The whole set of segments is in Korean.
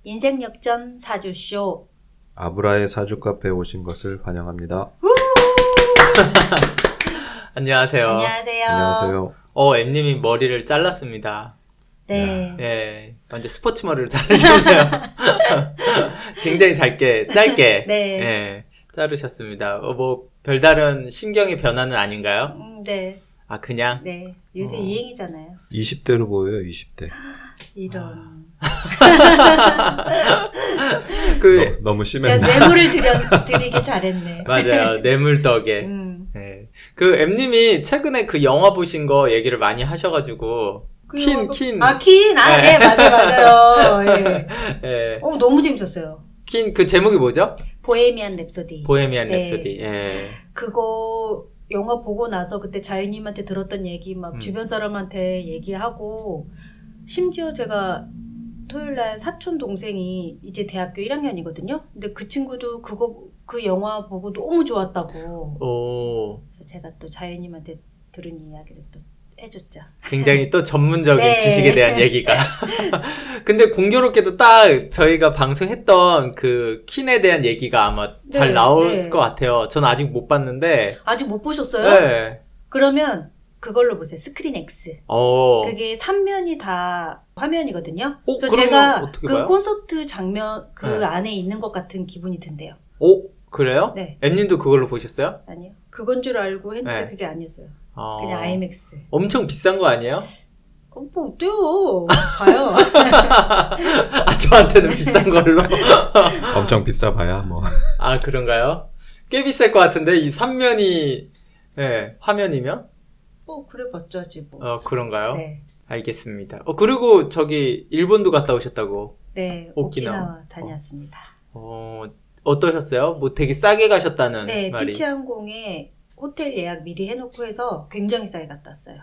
인생 역전 사주쇼. 아브라의 사주 카페에 오신 것을 환영합니다. 안녕하세요. 안녕하세요. 안녕하세요. 엠님이 머리를 잘랐습니다. 네. 네, 완전 스포츠 머리를 자르셨네요. 굉장히 짧게 네. 자르셨습니다. 뭐 별다른 심경의 변화는 아닌가요? 네. 아, 그냥? 네. 요새 유행이잖아요. 20대로 보여요, 20대. 이런. 너무 심했네. 제가 뇌물을 드리기 잘했네. 맞아요. 뇌물 덕에. 네. 엠님이 최근에 그 영화 보신 거 얘기를 많이 하셔가지고. 퀸. 아, 퀸. 아, 네, 맞아요. 예. 네. 너무 재밌었어요. 퀸, 그 제목이 뭐죠? 보헤미안 랩소디. 보헤미안 네. 랩소디. 예. 그거 영화 보고 나서 그때 자유님한테 들었던 얘기 막 주변 사람한테 얘기하고, 심지어 제가 토요일날 사촌 동생이 이제 대학교 1학년이거든요. 근데 그 친구도 그 영화 보고 너무 좋았다고. 오. 그래서 제가 또 자유님한테 들은 이야기를 또 해줬죠. 굉장히 또 전문적인 네. 지식에 대한 얘기가. 근데 공교롭게도 딱 저희가 방송했던 그 퀸에 대한 얘기가 아마 잘 나올 것 같아요. 저는 아직 못 봤는데. 아직 못 보셨어요? 네. 그러면 그걸로 보세요. 스크린 X. 그게 3면이 다 화면이거든요. 그래서 제가 그 봐요? 콘서트 장면 안에 있는 것 같은 기분이 든대요. 그래요? 네. 엠님도 그걸로 보셨어요? 아니요. 그건 줄 알고 했는데 네. 그게 아니었어요. 그냥 IMAX. 엄청 비싼 거 아니에요? 뭐 어때요? 봐요. 아, 저한테는 비싼 걸로? 엄청 비싸 봐야 뭐. 아, 그런가요? 꽤 비쌀 것 같은데 이 3면이 화면이면? 그래 봤자지 뭐. 그런가요? 네. 알겠습니다. 그리고 저기 일본도 갔다 오셨다고. 네. 오키나와 다녀왔습니다. 어떠셨어요? 뭐 되게 싸게 가셨다는 말이. 비치항공에 호텔 예약 미리 해놓고 해서 굉장히 싸게 갔다 왔어요.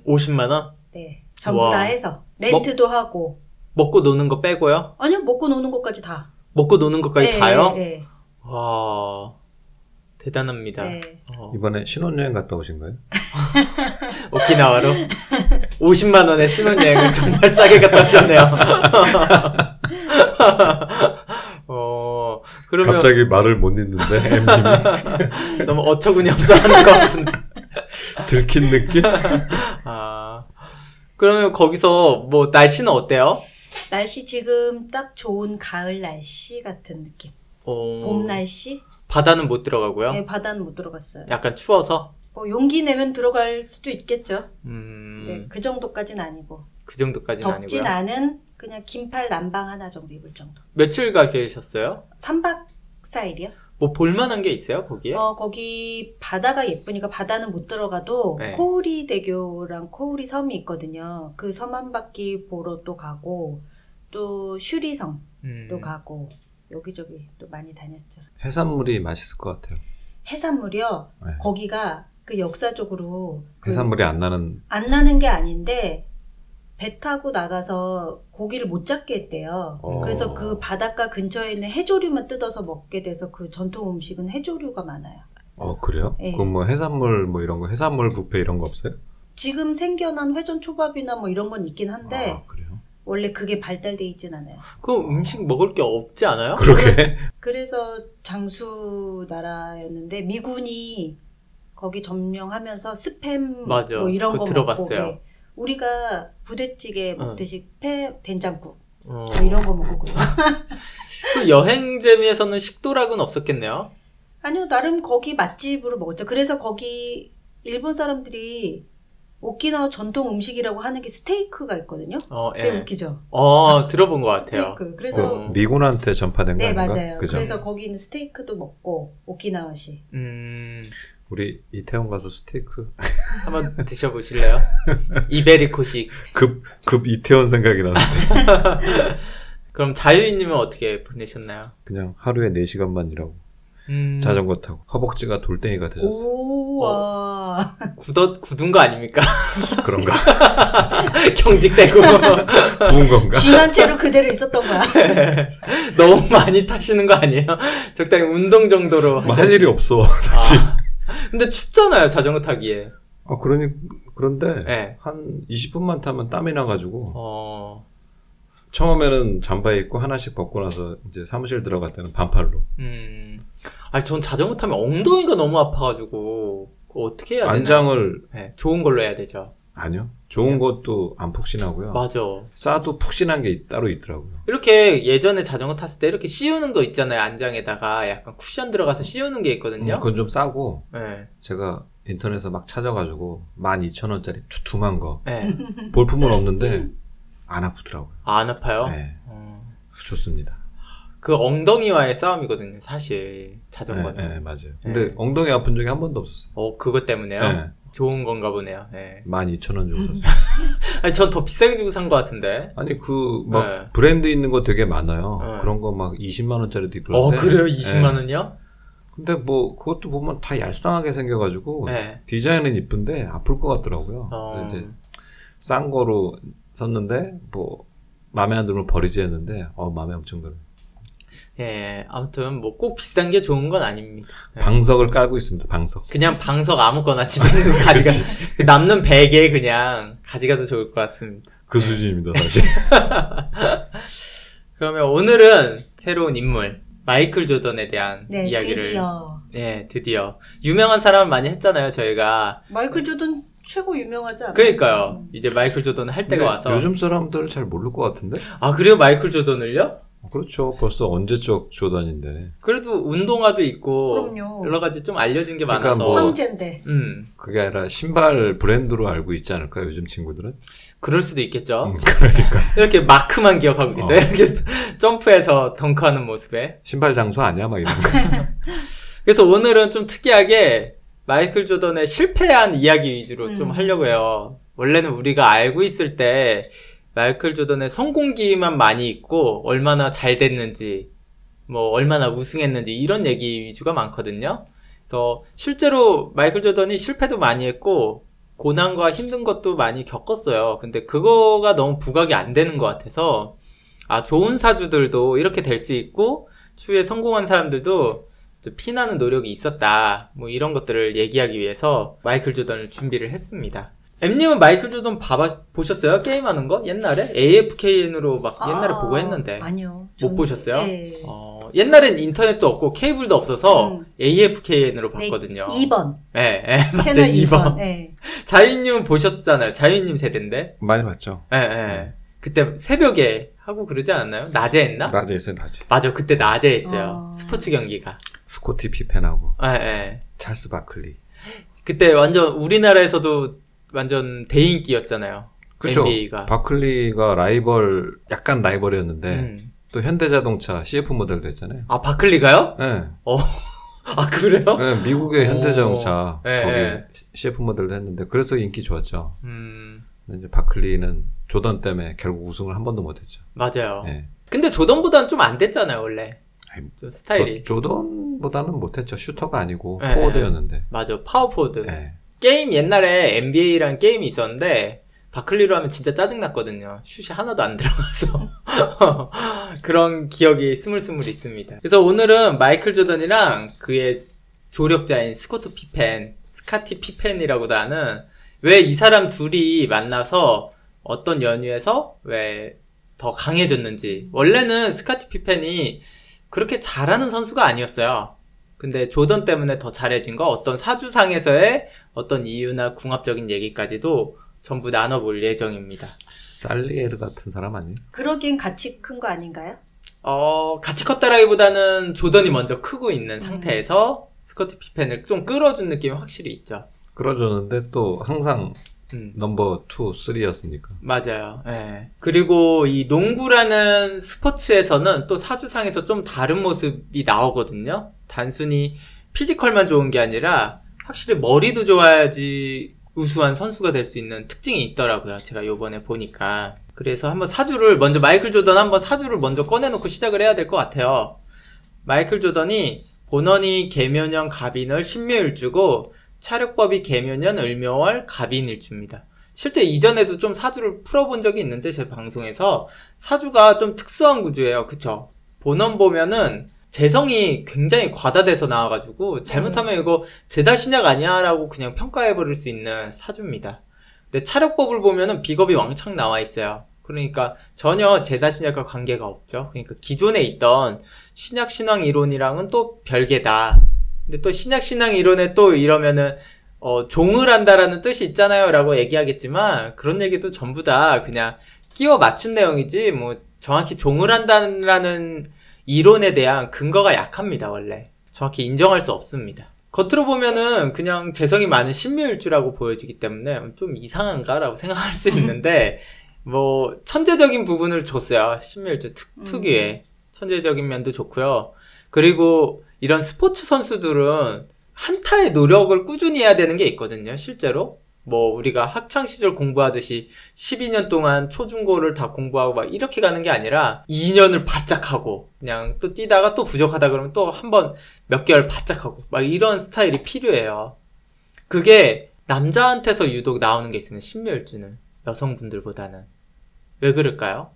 50만 원? 네. 전부 다 해서. 렌트도 하고. 먹고 노는 거 빼고요? 아니요. 먹고 노는 것까지 다. 먹고 노는 것까지 네, 다요? 네. 와, 대단합니다. 네. 이번에 신혼여행 갔다 오신 거예요? 오키나와로? 50만 원의 신혼여행을 정말 싸게 갔다 오셨네요. 그러면 갑자기 말을 못 잇는데 엠님이 너무 어처구니 없어 하는 것 같은데. 들킨 느낌? 그러면 거기서 뭐 날씨는 어때요? 날씨 지금 딱 좋은 가을 날씨 같은 느낌. 봄 날씨? 바다는 못 들어가고요? 네, 바다는 못 들어갔어요. 약간 추워서? 용기 내면 들어갈 수도 있겠죠. 네, 그 정도까지는 아니고. 그 정도까지는 아니고요. 덥진 않은 그냥 긴팔 남방 하나 정도 입을 정도. 며칠 가 계셨어요? 3박 4일이요? 뭐 볼만한 게 있어요, 거기에? 거기 바다가 예쁘니까 바다는 못 들어가도 네. 코우리 대교랑 코우리 섬이 있거든요. 그 섬 한 바퀴 보러 또 가고 또 슈리성도 가고 여기저기 또 많이 다녔죠. 해산물이 맛있을 것 같아요. 해산물이요? 네. 거기가 그 역사적으로 해산물이 안 나는 게 아닌데 배 타고 나가서 고기를 못 잡게 했대요. 그래서 그 바닷가 근처에 있는 해조류만 뜯어서 먹게 돼서 그 전통 음식은 해조류가 많아요. 그래요? 네. 그럼 뭐 해산물 뭐 이런 거 해산물 뷔페 이런 거 없어요? 지금 생겨난 회전 초밥이나 뭐 이런 건 있긴 한데 그래요? 원래 그게 발달돼 있진 않아요. 그럼 음식 먹을 게 없지 않아요? 그러게. 그래서 장수 나라였는데 미군이 거기 점령하면서 스팸 맞아. 뭐 이런 거 들어봤어요. 먹고 우리가 부대찌개 먹듯이 된장국 뭐 어. 이런 거 먹고 그 여행 재미에서는 식도락은 없었겠네요? 아니요 나름 거기 맛집으로 먹었죠. 그래서 거기 일본 사람들이 오키나와 전통 음식이라고 하는 게 스테이크가 있거든요. 되게 웃기죠. 들어본 것 같아요. 스테이크. 그래서 미군한테 전파된 거 네 아닌가? 맞아요. 그죠? 그래서 거기는 스테이크도 먹고 오키나와시. 우리 이태원 가서 스테이크 한번 드셔보실래요? 이베리코식. 급 이태원 생각이 나는데. 그럼 자유인님은 어떻게 보내셨나요? 그냥 하루에 4시간만 일하고 자전거 타고 허벅지가 돌덩이가 되셨어요. 우와. 굳은 거 아닙니까? 그런가? 경직되고 부은 건가? 쥐한 채로 그대로 있었던 거야. 너무 많이 타시는 거 아니에요? 적당히 운동 정도로 뭐 할 일이 없어 사실. 근데 춥잖아요 자전거 타기에. 그런데 네. 한 20분만 타면 땀이 나가지고 처음에는 잠바 입고 하나씩 벗고 나서 이제 사무실 들어갈 때는 반팔로. 아니 전 자전거 타면 엉덩이가 너무 아파가지고 어떻게 해야 되나? 안장을 네, 좋은 걸로 해야 되죠. 아니요. 좋은 것도 안 푹신하고요. 맞아. 싸도 푹신한 게 따로 있더라고요. 이렇게 예전에 자전거 탔을 때 이렇게 씌우는 거 있잖아요. 안장에다가 약간 쿠션 들어가서 씌우는 게 있거든요. 그건 좀 싸고 네. 제가 인터넷에서 막 찾아가지고 12,000원짜리 두툼한 거 네. 볼품은 없는데 안 아프더라고요. 아, 안 아파요? 네. 좋습니다. 그 엉덩이와의 싸움이거든요. 사실 자전거는. 네, 맞아요. 근데 엉덩이 아픈 적이 한 번도 없었어요. 그것 때문에요? 네. 좋은 건가 보네요. 네. 12,000원 주고 샀어요. 아니, 전 더 비싸게 주고 산 것 같은데. 아니 막 브랜드 있는 거 되게 많아요. 네. 그런 거 막 20만 원짜리도 있고. 그래요? 20만 원이요? 근데 뭐 그것도 보면 다 얄쌍하게 생겨가지고 네. 디자인은 이쁜데 아플 것 같더라고요. 이제 싼 거로 샀는데 뭐 마음에 안 들면 버리지 했는데 마음에 엄청 들어요. 예, 아무튼 뭐 꼭 비싼 게 좋은 건 아닙니다. 예. 방석을 깔고 있습니다. 방석. 그냥 방석 아무거나 집에 있는 거 가지가 남는 베개 그냥 가져가도 좋을 것 같습니다. 그 수준입니다, 사실. 그러면 오늘은 새로운 인물 마이클 조던에 대한 네, 이야기를 드디어. 네, 드디어 유명한 사람을 많이 했잖아요, 저희가. 마이클 조던 최고 유명하지 않아요? 그러니까요. 이제 마이클 조던 할 때가 와서. 요즘 사람들 잘 모를 것 같은데? 아, 그래요? 마이클 조던을요? 그렇죠. 벌써 언제적 조던인데. 그래도 운동화도 있고 그럼요. 여러 가지 좀 알려진 게 그러니까 많아서. 뭐 황제인데. 그게 아니라 신발 브랜드로 알고 있지 않을까, 요즘 친구들은? 그럴 수도 있겠죠. 그러니까. 이렇게 마크만 기억하고 있죠. 이렇게 점프해서 덩크하는 모습에. 신발 장소 아니야? 막 이런 거. 그래서 오늘은 좀 특이하게 마이클 조던의 실패한 이야기 위주로 좀 하려고 해요. 원래는 우리가 알고 있을 때 마이클 조던의 성공기만 많이 있고 얼마나 잘 됐는지 뭐 얼마나 우승했는지 이런 얘기 위주가 많거든요. 그래서 실제로 마이클 조던이 실패도 많이 했고 고난과 힘든 것도 많이 겪었어요. 근데 그거가 너무 부각이 안 되는 것 같아서 좋은 사주들도 이렇게 될 수 있고 추후에 성공한 사람들도 피나는 노력이 있었다. 뭐 이런 것들을 얘기하기 위해서 마이클 조던을 준비를 했습니다. M님은 마이클 조던 보셨어요? 게임하는 거? 옛날에? AFKN으로 막 옛날에 보고 했는데. 아니요. 못 보셨어요? 네. 옛날엔 인터넷도 없고 케이블도 없어서 AFKN으로 봤거든요. 2번. 네, 맞아요. 채널 2번. 네. 자유님은 보셨잖아요. 자유님 세대인데. 많이 봤죠. 네. 그때 새벽에 하고 그러지 않았나요? 낮에 했나? 낮에 했어요, 낮에. 맞아, 그때 낮에 했어요. 스포츠 경기가. 스코티 피펜하고. 네. 찰스 바클리. 그때 완전 우리나라에서도 완전 대인기였잖아요. 그쵸. NBA가. 바클리가 약간 라이벌이었는데, 또 현대자동차 CF 모델도 했잖아요. 아, 바클리가요? 네. 아, 그래요? 네, 미국의 현대자동차, 네, 거기 네. CF 모델도 했는데, 그래서 인기 좋았죠. 근데 이제 바클리는 조던 때문에 결국 우승을 한 번도 못 했죠. 맞아요. 네. 근데 조던보다는 좀 안 됐잖아요, 원래. 좀 스타일이. 조던보다는 못했죠. 슈터가 아니고, 네, 포워드였는데. 맞아, 파워포워드. 네. 게임 옛날에 NBA라는 게임이 있었는데 바클리로 하면 진짜 짜증났거든요. 슛이 하나도 안 들어가서 그런 기억이 스물스물 있습니다. 그래서 오늘은 마이클 조던이랑 그의 조력자인 스카티 피펜이라고도 하는 왜 이 사람 둘이 만나서 어떤 연유에서 왜 더 강해졌는지. 원래는 스카티 피펜이 그렇게 잘하는 선수가 아니었어요. 근데 조던 때문에 더 잘해진 거, 어떤 사주상에서의 어떤 이유나 궁합적인 얘기까지도 전부 나눠볼 예정입니다. 살리에르 같은 사람 아니에요? 그러긴 같이 큰 거 아닌가요? 같이 컸다라기보다는 조던이 먼저 크고 있는 상태에서 스커티 피펜을 좀 끌어준 느낌이 확실히 있죠. 끌어줬는데 또 항상 넘버 2, 3였으니까. 맞아요. 예. 그리고 이 농구라는 스포츠에서는 또 사주상에서 좀 다른 모습이 나오거든요. 단순히 피지컬만 좋은 게 아니라 확실히 머리도 좋아야지 우수한 선수가 될 수 있는 특징이 있더라고요. 제가 요번에 보니까. 그래서 한번 마이클 조던 한번 사주를 먼저 꺼내놓고 시작을 해야 될 것 같아요. 마이클 조던이 본원이 계묘년 갑인을 신묘일주고 차력법이 계묘년 을묘월 갑인일주입니다. 실제 이전에도 좀 사주를 풀어본 적이 있는데 제 방송에서 사주가 좀 특수한 구조예요. 그쵸? 본원 보면은 재성이 굉장히 과다돼서 나와가지고 잘못하면 이거 제다신약 아니야 라고 그냥 평가해버릴 수 있는 사주입니다. 근데 차력법을 보면은 비겁이 왕창 나와 있어요. 그러니까 전혀 제다 신약과 관계가 없죠. 그러니까 기존에 있던 신약 신앙 이론이랑은 또 별개다. 근데 또 신약 신앙 이론에 또 이러면은 종을 한다라는 뜻이 있잖아요 라고 얘기하겠지만, 그런 얘기도 전부 다 그냥 끼워 맞춘 내용이지 뭐 정확히 종을 한다는 이론에 대한 근거가 약합니다. 원래 정확히 인정할 수 없습니다. 겉으로 보면은 그냥 재성이 많은 신묘일주라고 보여지기 때문에 좀 이상한가 라고 생각할 수 있는데 뭐 천재적인 부분을 줬어요. 신묘일주 특유의 천재적인 면도 좋고요. 그리고 이런 스포츠 선수들은 한타의 노력을 꾸준히 해야 되는 게 있거든요. 실제로 뭐 우리가 학창시절 공부하듯이 12년 동안 초중고를 다 공부하고 막 이렇게 가는 게 아니라 2년을 바짝 하고 그냥 또 뛰다가 또 부족하다 그러면 또 한 번 몇 개월 바짝 하고 막 이런 스타일이 필요해요. 그게 남자한테서 유독 나오는 게 있습니다. 신묘일주는 여성분들보다는. 왜 그럴까요?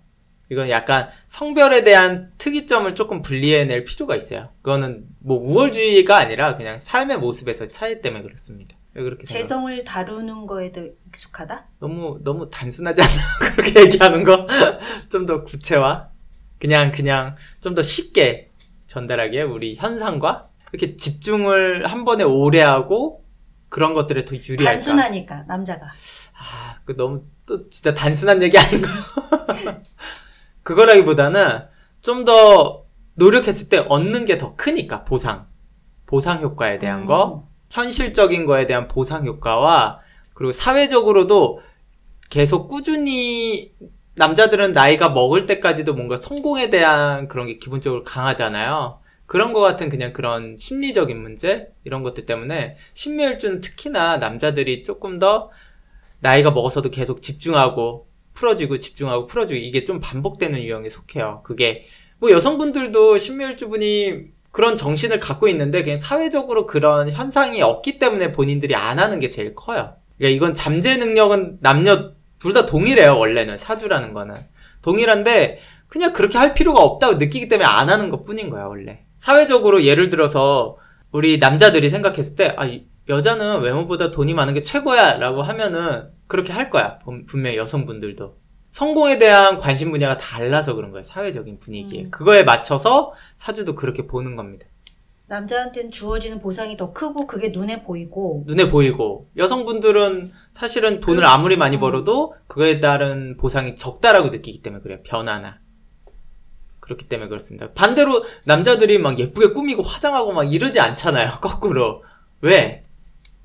이건 약간 성별에 대한 특이점을 조금 분리해낼 필요가 있어요. 그거는 뭐 우월주의가 아니라 그냥 삶의 모습에서 차이 때문에 그렇습니다. 왜 그렇게 재성을 다루는 거에도 익숙하다? 너무 단순하지 않나? 그렇게 얘기하는 거? 좀 더 구체화? 그냥 좀 더 쉽게 전달하기에 우리 현상과 이렇게 집중을 한 번에 오래 하고 그런 것들에 더 유리할까? 단순하니까 남자가. 그 너무 또 진짜 단순한 얘기 아닌가요? 그거라기보다는 좀 더 노력했을 때 얻는 게 더 크니까 보상 효과에 대한 거, 현실적인 거에 대한 보상 효과와 그리고 사회적으로도 계속 꾸준히 남자들은 나이가 먹을 때까지도 뭔가 성공에 대한 그런 게 기본적으로 강하잖아요. 그런 거 같은 그냥 그런 심리적인 문제 이런 것들 때문에 신묘일주는 특히나 남자들이 조금 더 나이가 먹어서도 계속 집중하고 풀어지고 집중하고 풀어지고 이게 좀 반복되는 유형에 속해요. 그게 뭐 여성분들도 신묘일주분이 그런 정신을 갖고 있는데 그냥 사회적으로 그런 현상이 없기 때문에 본인들이 안 하는 게 제일 커요. 그러니까 이건 잠재 능력은 남녀 둘 다 동일해요. 원래는 사주라는 거는 동일한데 그냥 그렇게 할 필요가 없다고 느끼기 때문에 안 하는 것 뿐인 거야. 원래 사회적으로 예를 들어서 우리 남자들이 생각했을 때 여자는 외모보다 돈이 많은 게 최고야 라고 하면은 그렇게 할 거야. 분명히 여성분들도 성공에 대한 관심 분야가 달라서 그런 거예요. 사회적인 분위기에 그거에 맞춰서 사주도 그렇게 보는 겁니다. 남자한테는 주어지는 보상이 더 크고 그게 눈에 보이고 여성분들은 사실은 돈을 아무리 많이 벌어도 그거에 따른 보상이 적다라고 느끼기 때문에 그래요. 변화나 그렇기 때문에 그렇습니다. 반대로 남자들이 막 예쁘게 꾸미고 화장하고 막 이러지 않잖아요. 거꾸로. 왜?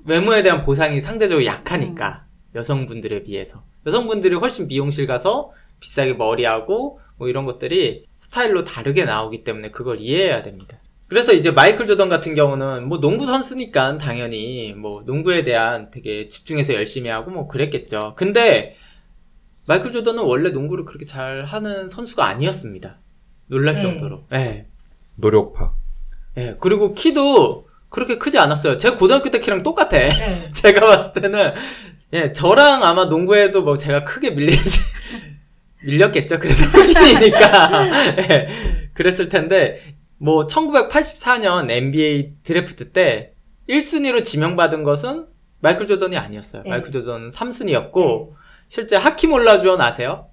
외모에 대한 보상이 상대적으로 약하니까 여성분들에 비해서. 여성분들이 훨씬 미용실 가서 비싸게 머리하고 뭐 이런 것들이 스타일로 다르게 나오기 때문에 그걸 이해해야 됩니다. 그래서 이제 마이클 조던 같은 경우는 뭐 농구 선수니까 당연히 뭐 농구에 대한 되게 집중해서 열심히 하고 뭐 그랬겠죠. 근데 마이클 조던은 원래 농구를 그렇게 잘 하는 선수가 아니었습니다. 놀랄 정도로. 네. 노력파. 네. 그리고 키도 그렇게 크지 않았어요. 제 고등학교 때 키랑 똑같아. 네. 제가 봤을 때는 저랑 아마 농구에도 뭐 제가 크게 밀렸겠죠. 그래서 흑인이니까. 네. 그랬을 텐데 뭐 1984년 NBA 드래프트 때 1순위로 지명받은 것은 마이클 조던이 아니었어요. 네. 마이클 조던은 3순위였고 실제 하킴 올라주원 아세요?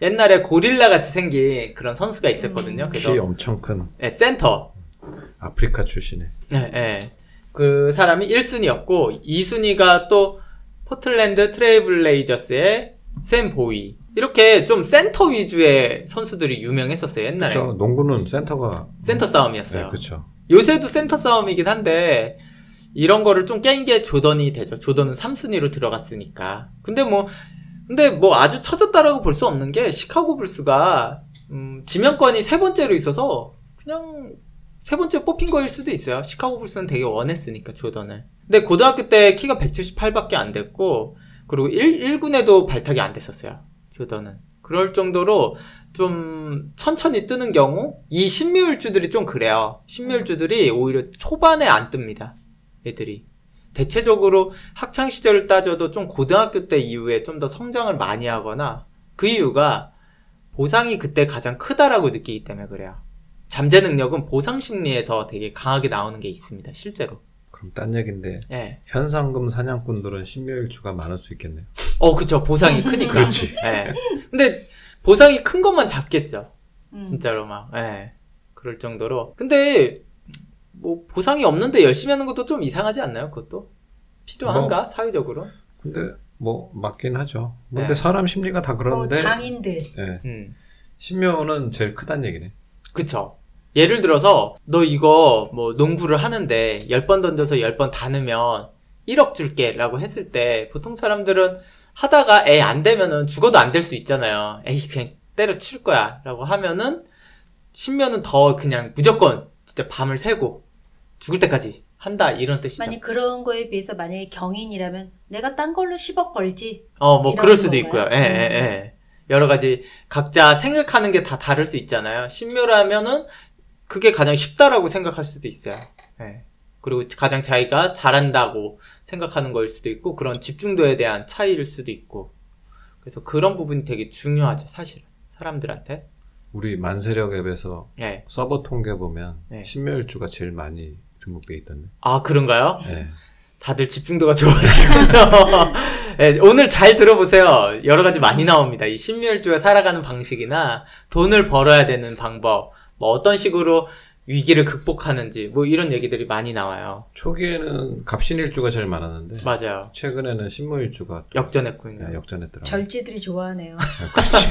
옛날에 고릴라 같이 생긴 그런 선수가 있었거든요. 그래서 키 엄청 큰. 네, 센터. 아프리카 출신의. 네. 그 사람이 1순위였고 2순위가 또 포틀랜드 트레이블레이저스의 샘 보이. 이렇게 좀 센터 위주의 선수들이 유명했었어요. 옛날에. 그렇죠. 농구는 센터 싸움이었어요. 네, 그렇죠. 요새도 센터 싸움이긴 한데 이런 거를 좀 깬 게 조던이 되죠. 조던은 3순위로 들어갔으니까. 근데 뭐 아주 처졌다라고 볼 수 없는 게 시카고 불스가 지명권이 세 번째로 있어서 그냥 세 번째 뽑힌 거일 수도 있어요. 시카고 불스는 되게 원했으니까 조던을. 근데 고등학교 때 키가 178밖에 안 됐고 그리고 1군에도 발탁이 안 됐었어요. 조던은. 그럴 정도로 좀 천천히 뜨는 경우 이 신묘일주들이 좀 그래요. 신묘일주들이 오히려 초반에 안 뜹니다. 애들이. 대체적으로 학창시절을 따져도 좀 고등학교 때 이후에 좀 더 성장을 많이 하거나 그 이유가 보상이 그때 가장 크다라고 느끼기 때문에 그래요. 잠재 능력은 보상 심리에서 되게 강하게 나오는 게 있습니다. 실제로. 그럼 딴 얘기인데 예. 현상금 사냥꾼들은 신묘일주가 많을 수 있겠네요. 그쵸. 보상이 크니까. 그렇지. 예. 근데 보상이 큰 것만 잡겠죠. 진짜로 막. 예. 그럴 정도로. 근데 뭐 보상이 없는데 열심히 하는 것도 좀 이상하지 않나요? 그것도 필요한가? 뭐, 사회적으로? 근데 뭐 맞긴 하죠. 근데 사람 심리가 다 그런데 장인들. 예. 신묘는 제일 크단 얘기네. 그쵸. 예를 들어서 너 이거 뭐 농구를 하는데 10번 던져서 10번 다 넣으면 1억 줄게 라고 했을 때 보통 사람들은 하다가 안 되면은 죽어도 안 될 수 있잖아요. 그냥 때려칠 거야 라고 하면은 신묘는 더 그냥 무조건 진짜 밤을 새고 죽을 때까지 한다 이런 뜻이죠. 만약 그런 거에 비해서 만약에 경인이라면 내가 딴 걸로 10억 벌지. 뭐 그럴 수도 건가요? 있고요. 여러 가지 각자 생각하는 게 다 다를 수 있잖아요. 신묘라면은 그게 가장 쉽다라고 생각할 수도 있어요. 그리고 가장 자기가 잘한다고 생각하는 거일 수도 있고 그런 집중도에 대한 차이일 수도 있고 그래서 그런 부분이 되게 중요하죠. 사실은 사람들한테. 우리 만세력 앱에서 서버 통계 보면 신묘일주가 제일 많이 등록돼 있던데. 아 그런가요? 네. 다들 집중도가 좋으시군요. 오늘 잘 들어보세요. 여러 가지 많이 나옵니다. 이 신묘일주가 살아가는 방식이나 돈을 벌어야 되는 방법, 뭐 어떤 식으로 위기를 극복하는지 뭐 이런 얘기들이 많이 나와요. 초기에는 갑신일주가 제일 많았는데 맞아요. 최근에는 신묘일주가 역전했군요. 역전했더라고요. 절지들이 좋아하네요. 그렇지.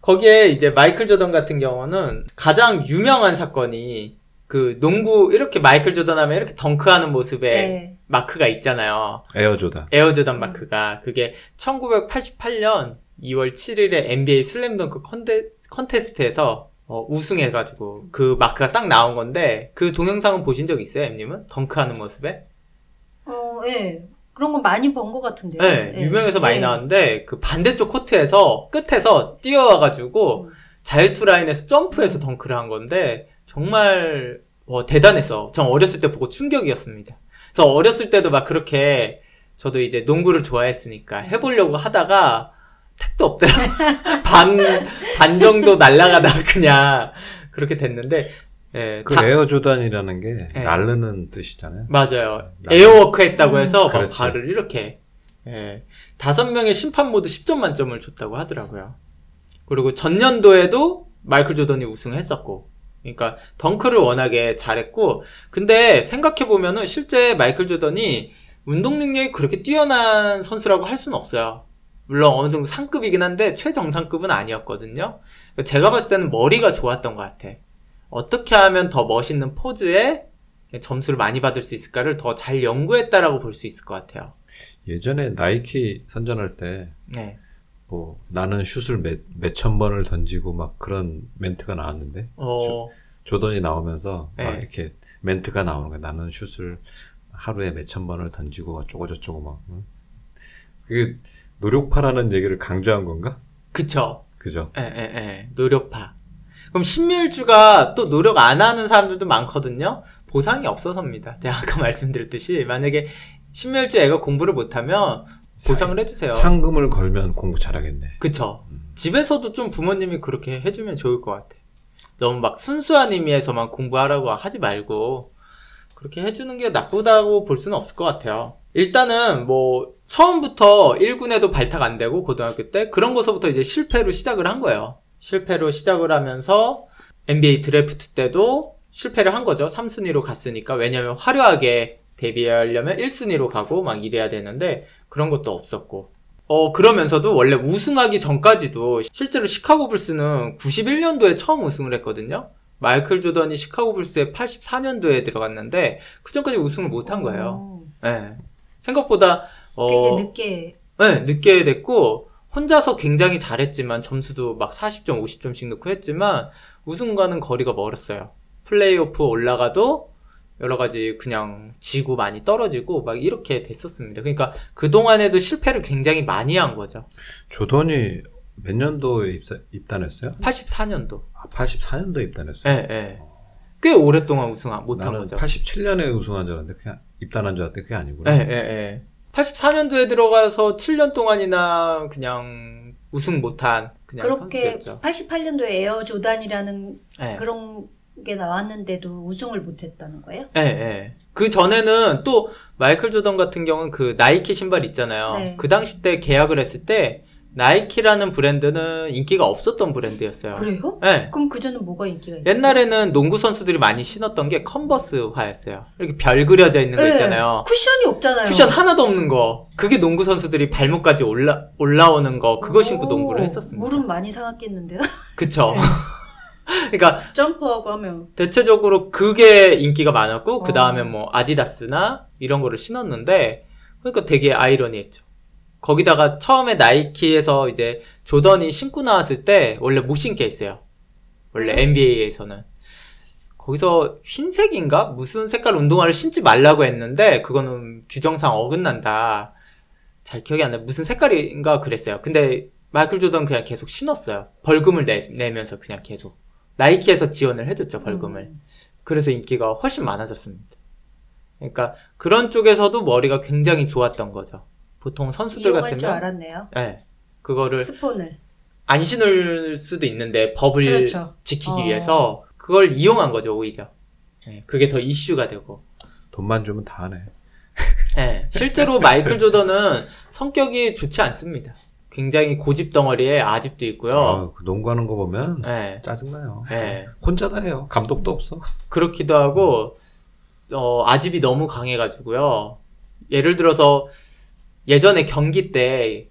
거기에 이제 마이클 조던 같은 경우는 가장 유명한 사건이 그 농구 이렇게 마이클 조던 하면 이렇게 덩크하는 모습에 마크가 있잖아요. 에어조던 마크가 그게 1988년 2월 7일에 NBA 슬램덩크 컨테스트에서 우승해가지고 그 마크가 딱 나온 건데 그 동영상은 보신 적 있어요, 엠님은? 덩크하는 모습에? 예. 그런 건 많이 본 것 같은데요. 유명해서 많이 나왔는데 그 반대쪽 코트에서 끝에서 뛰어와가지고 자유투 라인에서 점프해서 덩크를 한 건데 정말 대단했어. 전 어렸을 때 보고 충격이었습니다. 그래서 어렸을 때도 막 그렇게 저도 이제 농구를 좋아했으니까 해보려고 하다가 택도 없더라고. 반 정도 날아가다가 그냥 그렇게 됐는데 그 에어조단이라는 게 날르는 뜻이잖아요. 맞아요. 에어워크 했다고 해서 막 발을 이렇게 5명의 심판 모두 10점 만점을 줬다고 하더라고요. 그리고 전년도에도 마이클 조던이 우승했었고 그러니까 덩크를 워낙에 잘했고 근데 생각해보면은 실제 마이클 조던이 운동 능력이 그렇게 뛰어난 선수라고 할 수는 없어요. 물론 어느 정도 상급이긴 한데 최정상급은 아니었거든요. 제가 봤을 때는 머리가 좋았던 것 같아. 어떻게 하면 더 멋있는 포즈에 점수를 많이 받을 수 있을까를 더 잘 연구했다라고 볼 수 있을 것 같아요. 예전에 나이키 선전할 때 뭐 나는 슛을 몇천 번을 던지고 막 그런 멘트가 나왔는데 조던이 나오면서 막 이렇게 멘트가 나오는 거야. 나는 슛을 하루에 몇천 번을 던지고 어쩌고저쩌고 막 그게 노력파라는 얘기를 강조한 건가? 그쵸. 그죠. 노력파. 그럼 신묘일주가 또 노력 안 하는 사람들도 많거든요. 보상이 없어서입니다. 제가 아까 말씀드렸듯이 만약에 신묘일주 애가 공부를 못하면 보상을 해주세요. 상금을 걸면 공부 잘하겠네. 그쵸. 집에서도 좀 부모님이 그렇게 해주면 좋을 것 같아. 너무 막 순수한 의미에서만 공부하라고 하지 말고 그렇게 해주는 게 나쁘다고 볼 수는 없을 것 같아요. 일단은 뭐 처음부터 1군에도 발탁 안 되고 고등학교 때 그런 거서부터 이제 실패로 시작을 한 거예요. 실패로 시작을 하면서 NBA 드래프트 때도 실패를 한 거죠. 3순위로 갔으니까. 왜냐면 화려하게 데뷔하려면 1순위로 가고 막 이래야 되는데 그런 것도 없었고 그러면서도 원래 우승하기 전까지도 실제로 시카고 불스는 91년도에 처음 우승을 했거든요. 마이클 조던이 시카고 불스에 84년도에 들어갔는데 그 전까지 우승을 못한 거예요. 생각보다 굉장히 늦게 됐고 혼자서 굉장히 잘했지만 점수도 막 40점, 50점씩 넣고 했지만 우승과는 거리가 멀었어요. 플레이오프 올라가도 여러 가지 그냥 지고 많이 떨어지고 막 이렇게 됐었습니다. 그러니까 그동안에도 실패를 굉장히 많이 한 거죠. 조던이 몇 년도에 입단했어요? 84년도. 84년도에 입단했어요? 꽤 오랫동안 우승 못한 나는 거죠. 87년에 우승한 줄 알았는데 그냥 입단한 줄 알았는데 그게 아니구나. 84년도에 들어가서 7년 동안이나 그냥 우승 못한 그냥 그렇게 선수였죠. 88년도에 에어조단이라는 그런 게 나왔는데도 우승을 못했다는 거예요? 네, 네. 그 전에는 또 마이클 조던 같은 경우는 그 나이키 신발 있잖아요. 네. 그 당시 때 계약을 했을 때 나이키라는 브랜드는 인기가 없었던 브랜드였어요. 그래요? 네. 그럼 그전엔 뭐가 인기가 있어요? 옛날에는 농구 선수들이 많이 신었던 게 컨버스화였어요. 이렇게 별 그려져 있는 거 있잖아요. 쿠션이 없잖아요. 쿠션 하나도 없는 거. 그게 농구 선수들이 발목까지 올라오는 거. 그거 신고 농구를 했었습니다. 무릎 많이 상했겠는데요? 그쵸. 네. 그러니까 점프하고 하면 대체적으로 그게 인기가 많았고 그 다음에 뭐 아디다스나 이런 거를 신었는데 그러니까 되게 아이러니했죠. 거기다가 처음에 나이키에서 이제 조던이 신고 나왔을 때 원래 못 신게 했어요. 원래 NBA에서는 거기서 흰색인가 무슨 색깔 운동화를 신지 말라고 했는데 그거는 규정상 어긋난다. 잘 기억이 안 나. 무슨 색깔인가 그랬어요. 근데 마이클 조던 그냥 계속 신었어요. 벌금을 내면서 그냥 계속. 나이키에서 지원을 해줬죠, 벌금을. 그래서 인기가 훨씬 많아졌습니다. 그러니까 그런 쪽에서도 머리가 굉장히 좋았던 거죠. 보통 선수들 이용할 같으면 줄 알았네요. 네, 그거를 스폰을 안 신을 수도 있는데 법을 그렇죠. 지키기 위해서 그걸 이용한 거죠, 오히려. 네, 그게 더 이슈가 되고. 돈만 주면 다 하네. 네, 실제로 마이클 조던은 성격이 좋지 않습니다. 굉장히 고집 덩어리에 아집도 있고요. 그 농구하는 거 보면 네. 짜증나요. 네. 혼자 다 해요. 감독도 없어. 그렇기도 하고 아집이 너무 강해가지고요. 예를 들어서 예전에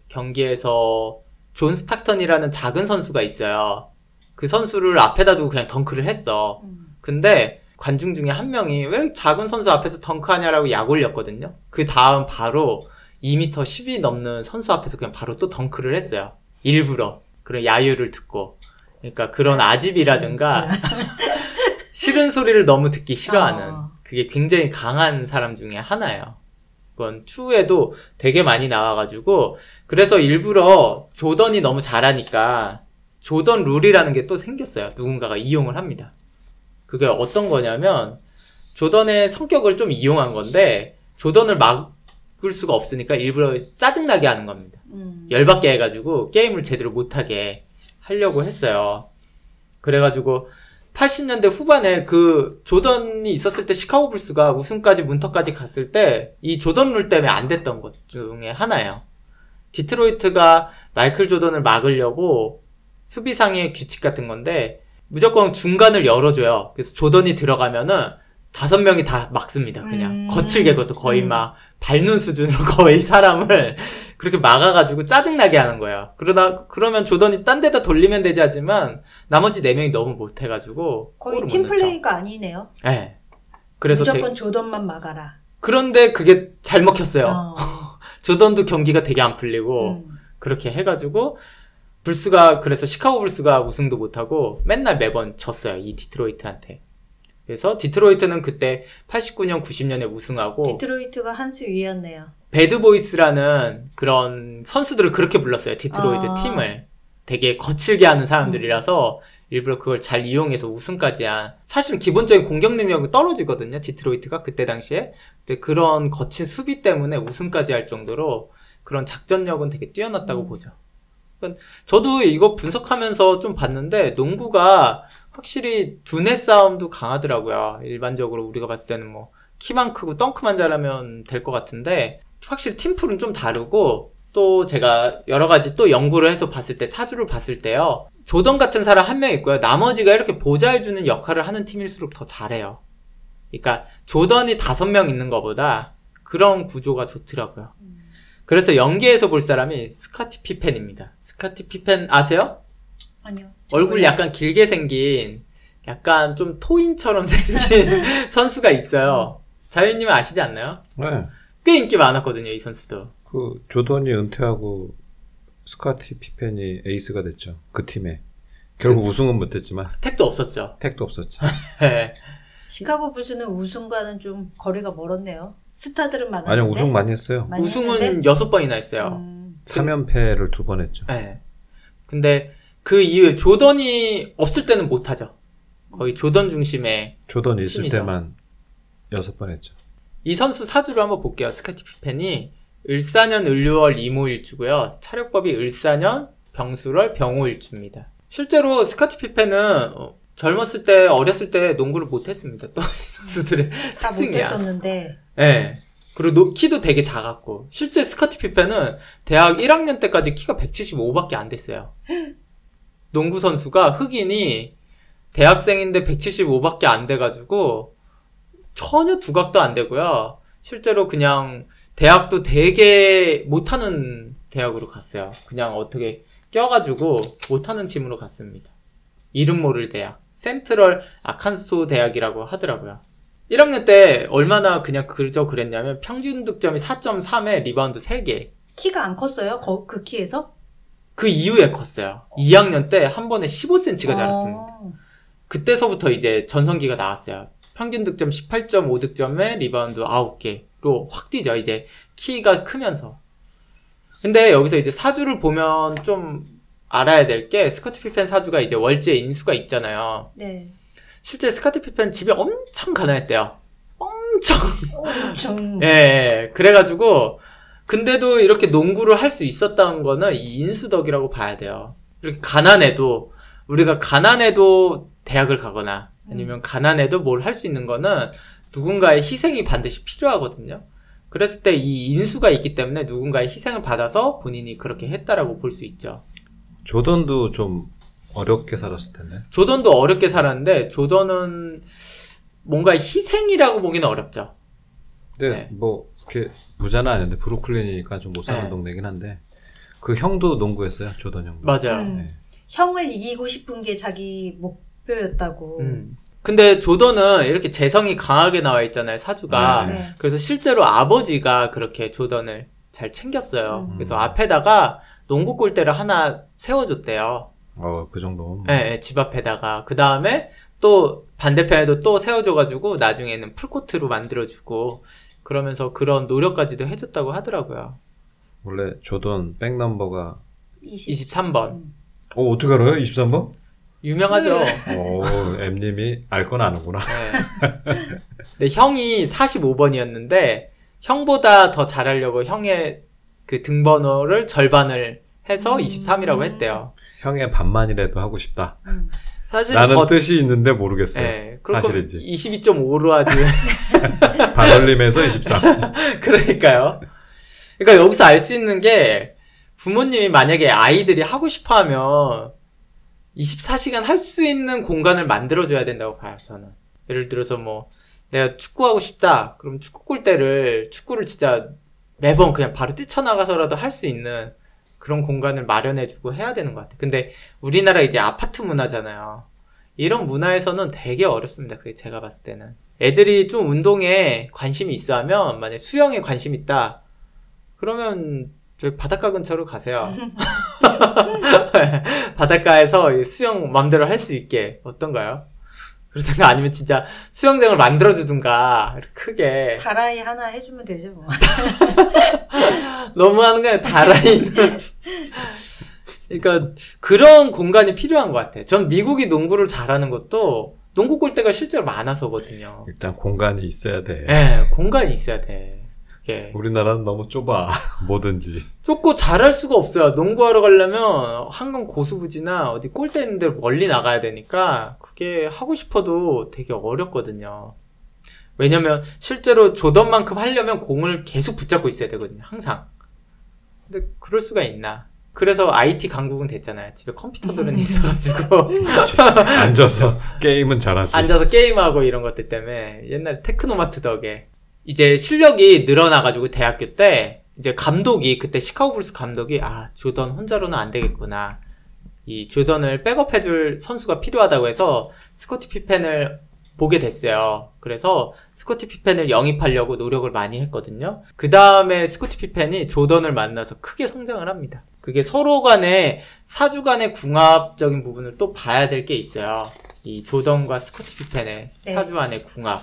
경기에서 존 스타턴이라는 작은 선수가 있어요. 그 선수를 앞에다 두고 그냥 덩크를 했어. 근데 관중 중에 한 명이 왜 작은 선수 앞에서 덩크하냐라고 약 올렸거든요. 그 다음 바로 2m 10이 넘는 선수 앞에서 그냥 바로 또 덩크를 했어요. 일부러. 그런 야유를 듣고. 그러니까 그런 아집이라든가 싫은 소리를 너무 듣기 싫어하는 그게 굉장히 강한 사람 중에 하나예요. 그건 추후에도 되게 많이 나와가지고 그래서 일부러 조던이 너무 잘하니까 조던 룰이라는 게 또 생겼어요. 누군가가 이용을 합니다. 그게 어떤 거냐면 조던의 성격을 좀 이용한 건데 조던을 막을 수가 없으니까 일부러 짜증나게 하는 겁니다. 열받게 해가지고 게임을 제대로 못하게 하려고 했어요. 그래가지고 80년대 후반에 그 조던이 있었을 때 시카고 불스가 우승까지 문턱까지 갔을 때 이 조던 룰 때문에 안 됐던 것 중에 하나예요. 디트로이트가 마이클 조던을 막으려고 수비상의 규칙 같은 건데 무조건 중간을 열어줘요. 그래서 조던이 들어가면은 5명이 다 막습니다. 그냥 거칠게 그것도 거의 막 밟는 수준으로 거의 사람을 그렇게 막아가지고 짜증나게 하는 거예요. 그러면 조던이 딴 데다 돌리면 되지 하지만 나머지 4명이 너무 못해가지고 거의 팀플레이가 아니네요. 네. 그래서 무조건 조던만 막아라. 그런데 그게 잘 먹혔어요. 조던도 경기가 되게 안 풀리고 그렇게 해가지고 그래서 시카고 불스가 우승도 못하고 맨날 매번 졌어요. 이 디트로이트한테. 그래서 디트로이트는 그때 89년, 90년에 우승하고 디트로이트가 한 수 위였네요. 배드보이스라는 그런 선수들을 그렇게 불렀어요. 디트로이트 팀을. 되게 거칠게 하는 사람들이라서 일부러 그걸 잘 이용해서 우승까지 한. 사실 기본적인 공격 능력이 떨어지거든요. 디트로이트가 그때 당시에. 근데 그런 거친 수비 때문에 우승까지 할 정도로 그런 작전력은 되게 뛰어났다고 보죠. 그러니까 저도 이거 분석하면서 좀 봤는데 농구가 확실히 두뇌 싸움도 강하더라고요. 일반적으로 우리가 봤을 때는 뭐 키만 크고 덩크만 잘하면 될 것 같은데 확실히 팀플은 좀 다르고 또 제가 여러 가지 또 연구를 해서 봤을 때 사주를 봤을 때요. 조던 같은 사람 한 명 있고요. 나머지가 이렇게 보좌해주는 역할을 하는 팀일수록 더 잘해요. 그러니까 조던이 5명 있는 것보다 그런 구조가 좋더라고요. 그래서 연계에서 볼 사람이 스카티 피펜입니다. 스카티 피펜 아세요? 아니요. 얼굴 약간 길게 생긴 약간 좀 토인처럼 생긴 선수가 있어요. 자유님은 아시지 않나요? 네. 꽤 인기 많았거든요, 이 선수도. 그 조던이 은퇴하고 스카티 피펜이 에이스가 됐죠. 그 팀에. 결국 우승은 못했지만 택도 없었죠. 택도 없었죠. 네. 시카고 불스는 우승과는 좀 거리가 멀었네요. 스타들은 많았는데. 아니요, 우승 많이 했어요. 많이 우승은 했는데? 6번이나 했어요. 3연패를 2번 했죠. 네. 근데 그 이후에 조던이 없을 때는 못하죠. 거의 조던 중심의 조던 있을 팀이죠. 때만 6번 했죠. 이 선수 사주를 한번 볼게요. 스카티 피펜이 을사년 을유월 이모일주고요. 차력법이 을사년 병술월 병오일주입니다. 실제로 스카티 피펜은 젊었을 때, 어렸을 때 농구를 못했습니다. 또 선수들의 다 특징이야. 못했었는데. 네. 그리고 키도 되게 작았고. 실제 스커티 피펜은 대학 1학년 때까지 키가 175밖에 안 됐어요. 농구 선수가 흑인이 대학생인데 175밖에 안 돼가지고 전혀 두각도 안 되고요. 실제로 그냥 대학도 되게 못하는 대학으로 갔어요. 그냥 어떻게 껴가지고 못하는 팀으로 갔습니다. 이름 모를 대학. 센트럴 아칸소 대학이라고 하더라고요. 1학년 때 얼마나 그냥 그랬냐면 평균 득점이 4.3에 리바운드 3개. 키가 안 컸어요? 그 키에서? 그 이후에 컸어요. 2학년 때 한 번에 15cm가 자랐습니다. 그때서부터 이제 전성기가 나왔어요. 평균 득점 18.5득점에 리바운드 9개로 확 뛰죠. 이제 키가 크면서. 근데 여기서 이제 사주를 보면 좀 알아야 될 게 스커티 피펜 사주가 이제 월지에 인수가 있잖아요. 네. 실제 스커티 피펜 집이 엄청 가난했대요. 엄청. 예, 그래가지고 근데도 이렇게 농구를 할 수 있었다는 거는 이 인수 덕이라고 봐야 돼요. 이렇게 우리가 가난해도 대학을 가거나 아니면 가난해도 뭘 할 수 있는 거는 누군가의 희생이 반드시 필요하거든요. 그랬을 때 이 인수가 있기 때문에 누군가의 희생을 받아서 본인이 그렇게 했다라고 볼 수 있죠. 조던도 좀 어렵게 살았을 텐데. 조던도 어렵게 살았는데 조던은 뭔가 희생이라고 보기는 어렵죠. 네. 뭐 이렇게 부자는 아닌데 브루클린이니까 좀 못 사는 네. 동네긴 한데 그 형도 농구했어요. 조던 형도. 맞아요. 네. 형을 이기고 싶은 게 자기 목표였다고. 근데 조던은 이렇게 재성이 강하게 나와 있잖아요, 사주가. 네. 그래서 실제로 아버지가 그렇게 조던을 잘 챙겼어요. 그래서 앞에다가 농구 골대를 하나 세워줬대요. 그 정도. 네, 집 앞에다가. 그 다음에 또 반대편에도 또 세워줘가지고 나중에는 풀코트로 만들어주고 그러면서 그런 노력까지도 해줬다고 하더라고요. 원래 조던 백넘버가 23번. 어떻게 알아요? 23번? 유명하죠. M님이 알 건 아는구나. 네. 근데 형이 45번이었는데 형보다 더 잘하려고 형의 그 등번호를 절반을 해서 23이라고 했대요. 형의 반만이라도 하고 싶다. 사실 나는 뜻이 있는데 모르겠어요. 네, 사실인지. 22.5로 하지. 반올림에서 23. 그러니까요. 그러니까 여기서 알 수 있는 게 부모님이 만약에 아이들이 하고 싶어 하면 24시간 할 수 있는 공간을 만들어줘야 된다고 봐요, 저는. 예를 들어서 뭐, 내가 축구하고 싶다. 그럼 축구를 진짜 매번 그냥 바로 뛰쳐나가서라도 할 수 있는 그런 공간을 마련해주고 해야 되는 것 같아요. 근데 우리나라 이제 아파트 문화잖아요. 이런 문화에서는 되게 어렵습니다. 그게 제가 봤을 때는. 애들이 좀 운동에 관심이 있어 하면, 만약에 수영에 관심 있다. 그러면 저희 바닷가 근처로 가세요. 바닷가에서 수영 맘대로 할 수 있게 어떤가요? 그러든가 아니면 진짜 수영장을 만들어주든가 크게 다라이 하나 해주면 되죠 뭐. 너무 하는 거야. 다라이는 그러니까 그런 공간이 필요한 것 같아. 전 미국이 농구를 잘하는 것도 농구 골대가 실제로 많아서거든요. 일단 공간이 있어야 돼. 네, 공간이 있어야 돼. 우리나라는 너무 좁아. 뭐든지. 좁고 잘할 수가 없어요. 농구하러 가려면 한강 고수부지나 어디 골대 있는 데 멀리 나가야 되니까 그게 하고 싶어도 되게 어렵거든요. 왜냐면 실제로 조던만큼 하려면 공을 계속 붙잡고 있어야 되거든요. 항상. 근데 그럴 수가 있나. 그래서 IT 강국은 됐잖아요. 집에 컴퓨터들은 있어가지고. 앉아서 게임은 잘하지. 앉아서 게임하고 이런 것들 때문에 옛날에 테크노마트 덕에 이제 실력이 늘어나가지고 대학교 때 이제 감독이 그때 시카고 불스 감독이 조던 혼자로는 안 되겠구나. 이 조던을 백업해줄 선수가 필요하다고 해서 스코티 피펜을 보게 됐어요. 그래서 스코티 피펜을 영입하려고 노력을 많이 했거든요. 그 다음에 스코티 피펜이 조던을 만나서 크게 성장을 합니다. 그게 서로 간의 사주 간의 궁합적인 부분을 또 봐야 될 게 있어요. 이 조던과 스코티 피펜의 사주 간의 궁합.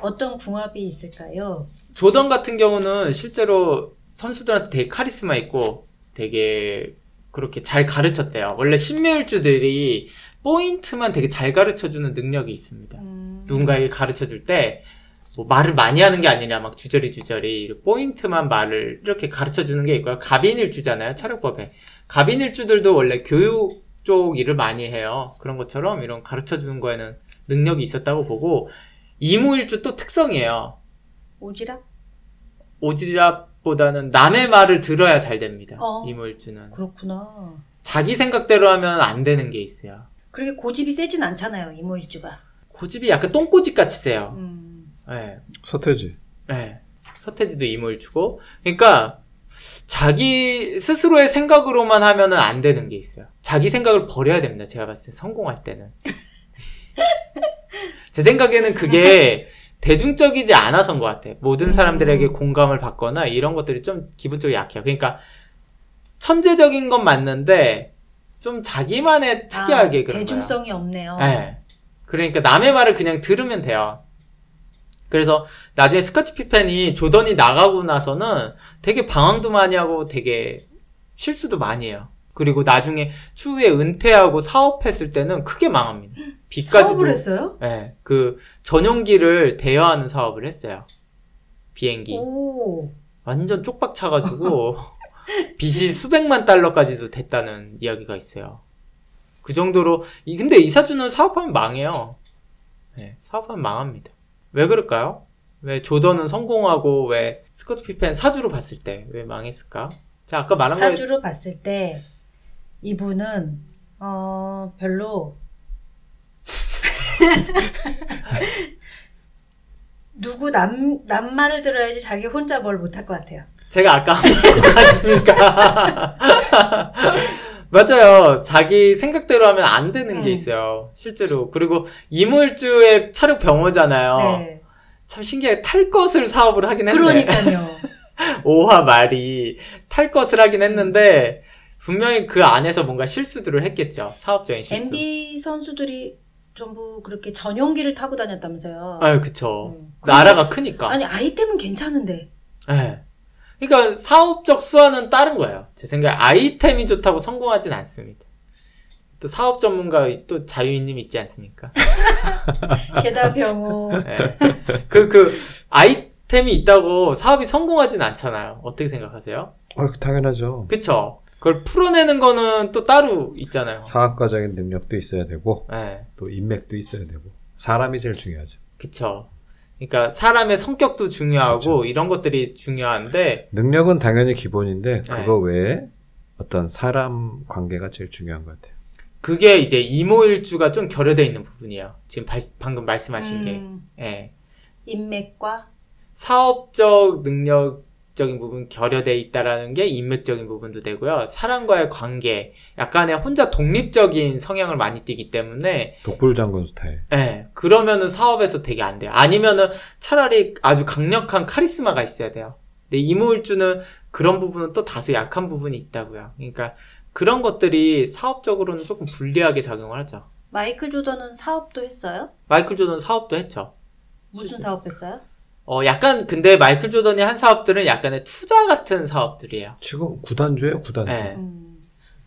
어떤 궁합이 있을까요? 조던 같은 경우는 실제로 선수들한테 되게 카리스마 있고 되게 그렇게 잘 가르쳤대요. 원래 신묘일주들이 포인트만 되게 잘 가르쳐주는 능력이 있습니다. 누군가에게 가르쳐줄 때 뭐 말을 많이 하는 게 아니라 막 주저리 포인트만 말을 이렇게 가르쳐주는 게 있고요. 갑인일주잖아요. 차력법에. 갑인일주들도 원래 교육 쪽 일을 많이 해요. 그런 것처럼 이런 가르쳐주는 거에는 능력이 있었다고 보고, 이모일주 또 특성이에요. 오지랖보다는 남의 말을 들어야 잘 됩니다. 이모일주는. 그렇구나. 자기 생각대로 하면 안 되는 게 있어요. 그렇게 고집이 세진 않잖아요, 이모일주가. 고집이 약간 똥꼬집 같이 세요. 네. 서태지. 네. 서태지도 이모일주고. 그러니까 자기 스스로의 생각으로만 하면은 안 되는 게 있어요. 자기 생각을 버려야 됩니다. 제가 봤을 때 성공할 때는. 제 생각에는 그게 대중적이지 않아서인 것 같아요. 모든 사람들에게 공감을 받거나 이런 것들이 좀 기본적으로 약해요. 그러니까 천재적인 건 맞는데 좀 자기만의 특이하게 그런 대중성이 없네요. 네. 그러니까 남의 말을 그냥 들으면 돼요. 그래서 나중에 스커티 피펜이 조던이 나가고 나서는 되게 방황도 많이 하고 되게 실수도 많이 해요. 그리고 나중에 추후에 은퇴하고 사업했을 때는 크게 망합니다. 빚까지도. 사업을 했어요? 네. 그 전용기를 대여하는 사업을 했어요. 비행기. 오. 완전 쪽박 차가지고 빚이 수백만 달러까지도 됐다는 이야기가 있어요. 그 정도로. 근데 이 사주는 사업하면 망해요. 네, 사업하면 망합니다. 왜 그럴까요? 왜 조던은 성공하고 왜 스코트 피펜 사주로 봤을 때 왜 망했을까? 자, 아까 말한 거 사주로 봤을 때 이분은 별로 누구 남 말을 들어야지 자기 혼자 뭘 못할 것 같아요. 제가 아까 한번 했지 않습니까? 맞아요. 자기 생각대로 하면 안 되는 게 있어요. 실제로. 그리고 이모일주의 차력 병호잖아요. 네. 참 신기하게 탈 것을 사업을 하긴 했네. 그러니까요. 오와 말이 탈 것을 하긴 했는데 분명히 그 안에서 뭔가 실수들을 했겠죠. 사업적인 실수. NBA 선수들이 전부 그렇게 전용기를 타고 다녔다면서요. 아, 그쵸. 나라가 크니까. 아니, 아이템은 괜찮은데. 네. 그러니까 사업적 수완은 다른 거예요. 제 생각에 아이템이 좋다고 성공하진 않습니다. 또 사업 전문가 또 자유인님 있지 않습니까? 게다 병호. 네. 아이템이 있다고 사업이 성공하진 않잖아요. 어떻게 생각하세요? 당연하죠. 그쵸. 그걸 풀어내는 거는 또 따로 있잖아요. 사학과적인 능력도 있어야 되고, 네. 또 인맥도 있어야 되고, 사람이 제일 중요하죠. 그쵸. 그러니까 사람의 성격도 중요하고 그쵸. 이런 것들이 중요한데 능력은 당연히 기본인데 네. 그거 외에 어떤 사람 관계가 제일 중요한 것 같아요. 그게 이제 이모일주가 좀 결여되어 있는 부분이에요. 지금 방금 말씀하신 게. 예. 인맥과 사업적 능력적인 부분 결여되어 있다라는 게 인맥적인 부분도 되고요. 사람과의 관계, 약간의 혼자 독립적인 성향을 많이 띠기 때문에 독불장군 스타일. 예. 그러면은 사업에서 되게 안 돼요. 아니면은 차라리 아주 강력한 카리스마가 있어야 돼요. 근데 이모일주는 그런 부분은 또 다소 약한 부분이 있다고요. 그러니까 그런 것들이 사업적으로는 조금 불리하게 작용을 하죠. 마이클 조던은 사업도 했어요? 마이클 조던 사업도 했죠. 무슨 실제. 사업 했어요? 약간 근데 마이클 조던이 한 사업들은 약간의 투자 같은 사업들이에요. 지금 구단주예요, 구단주. 네.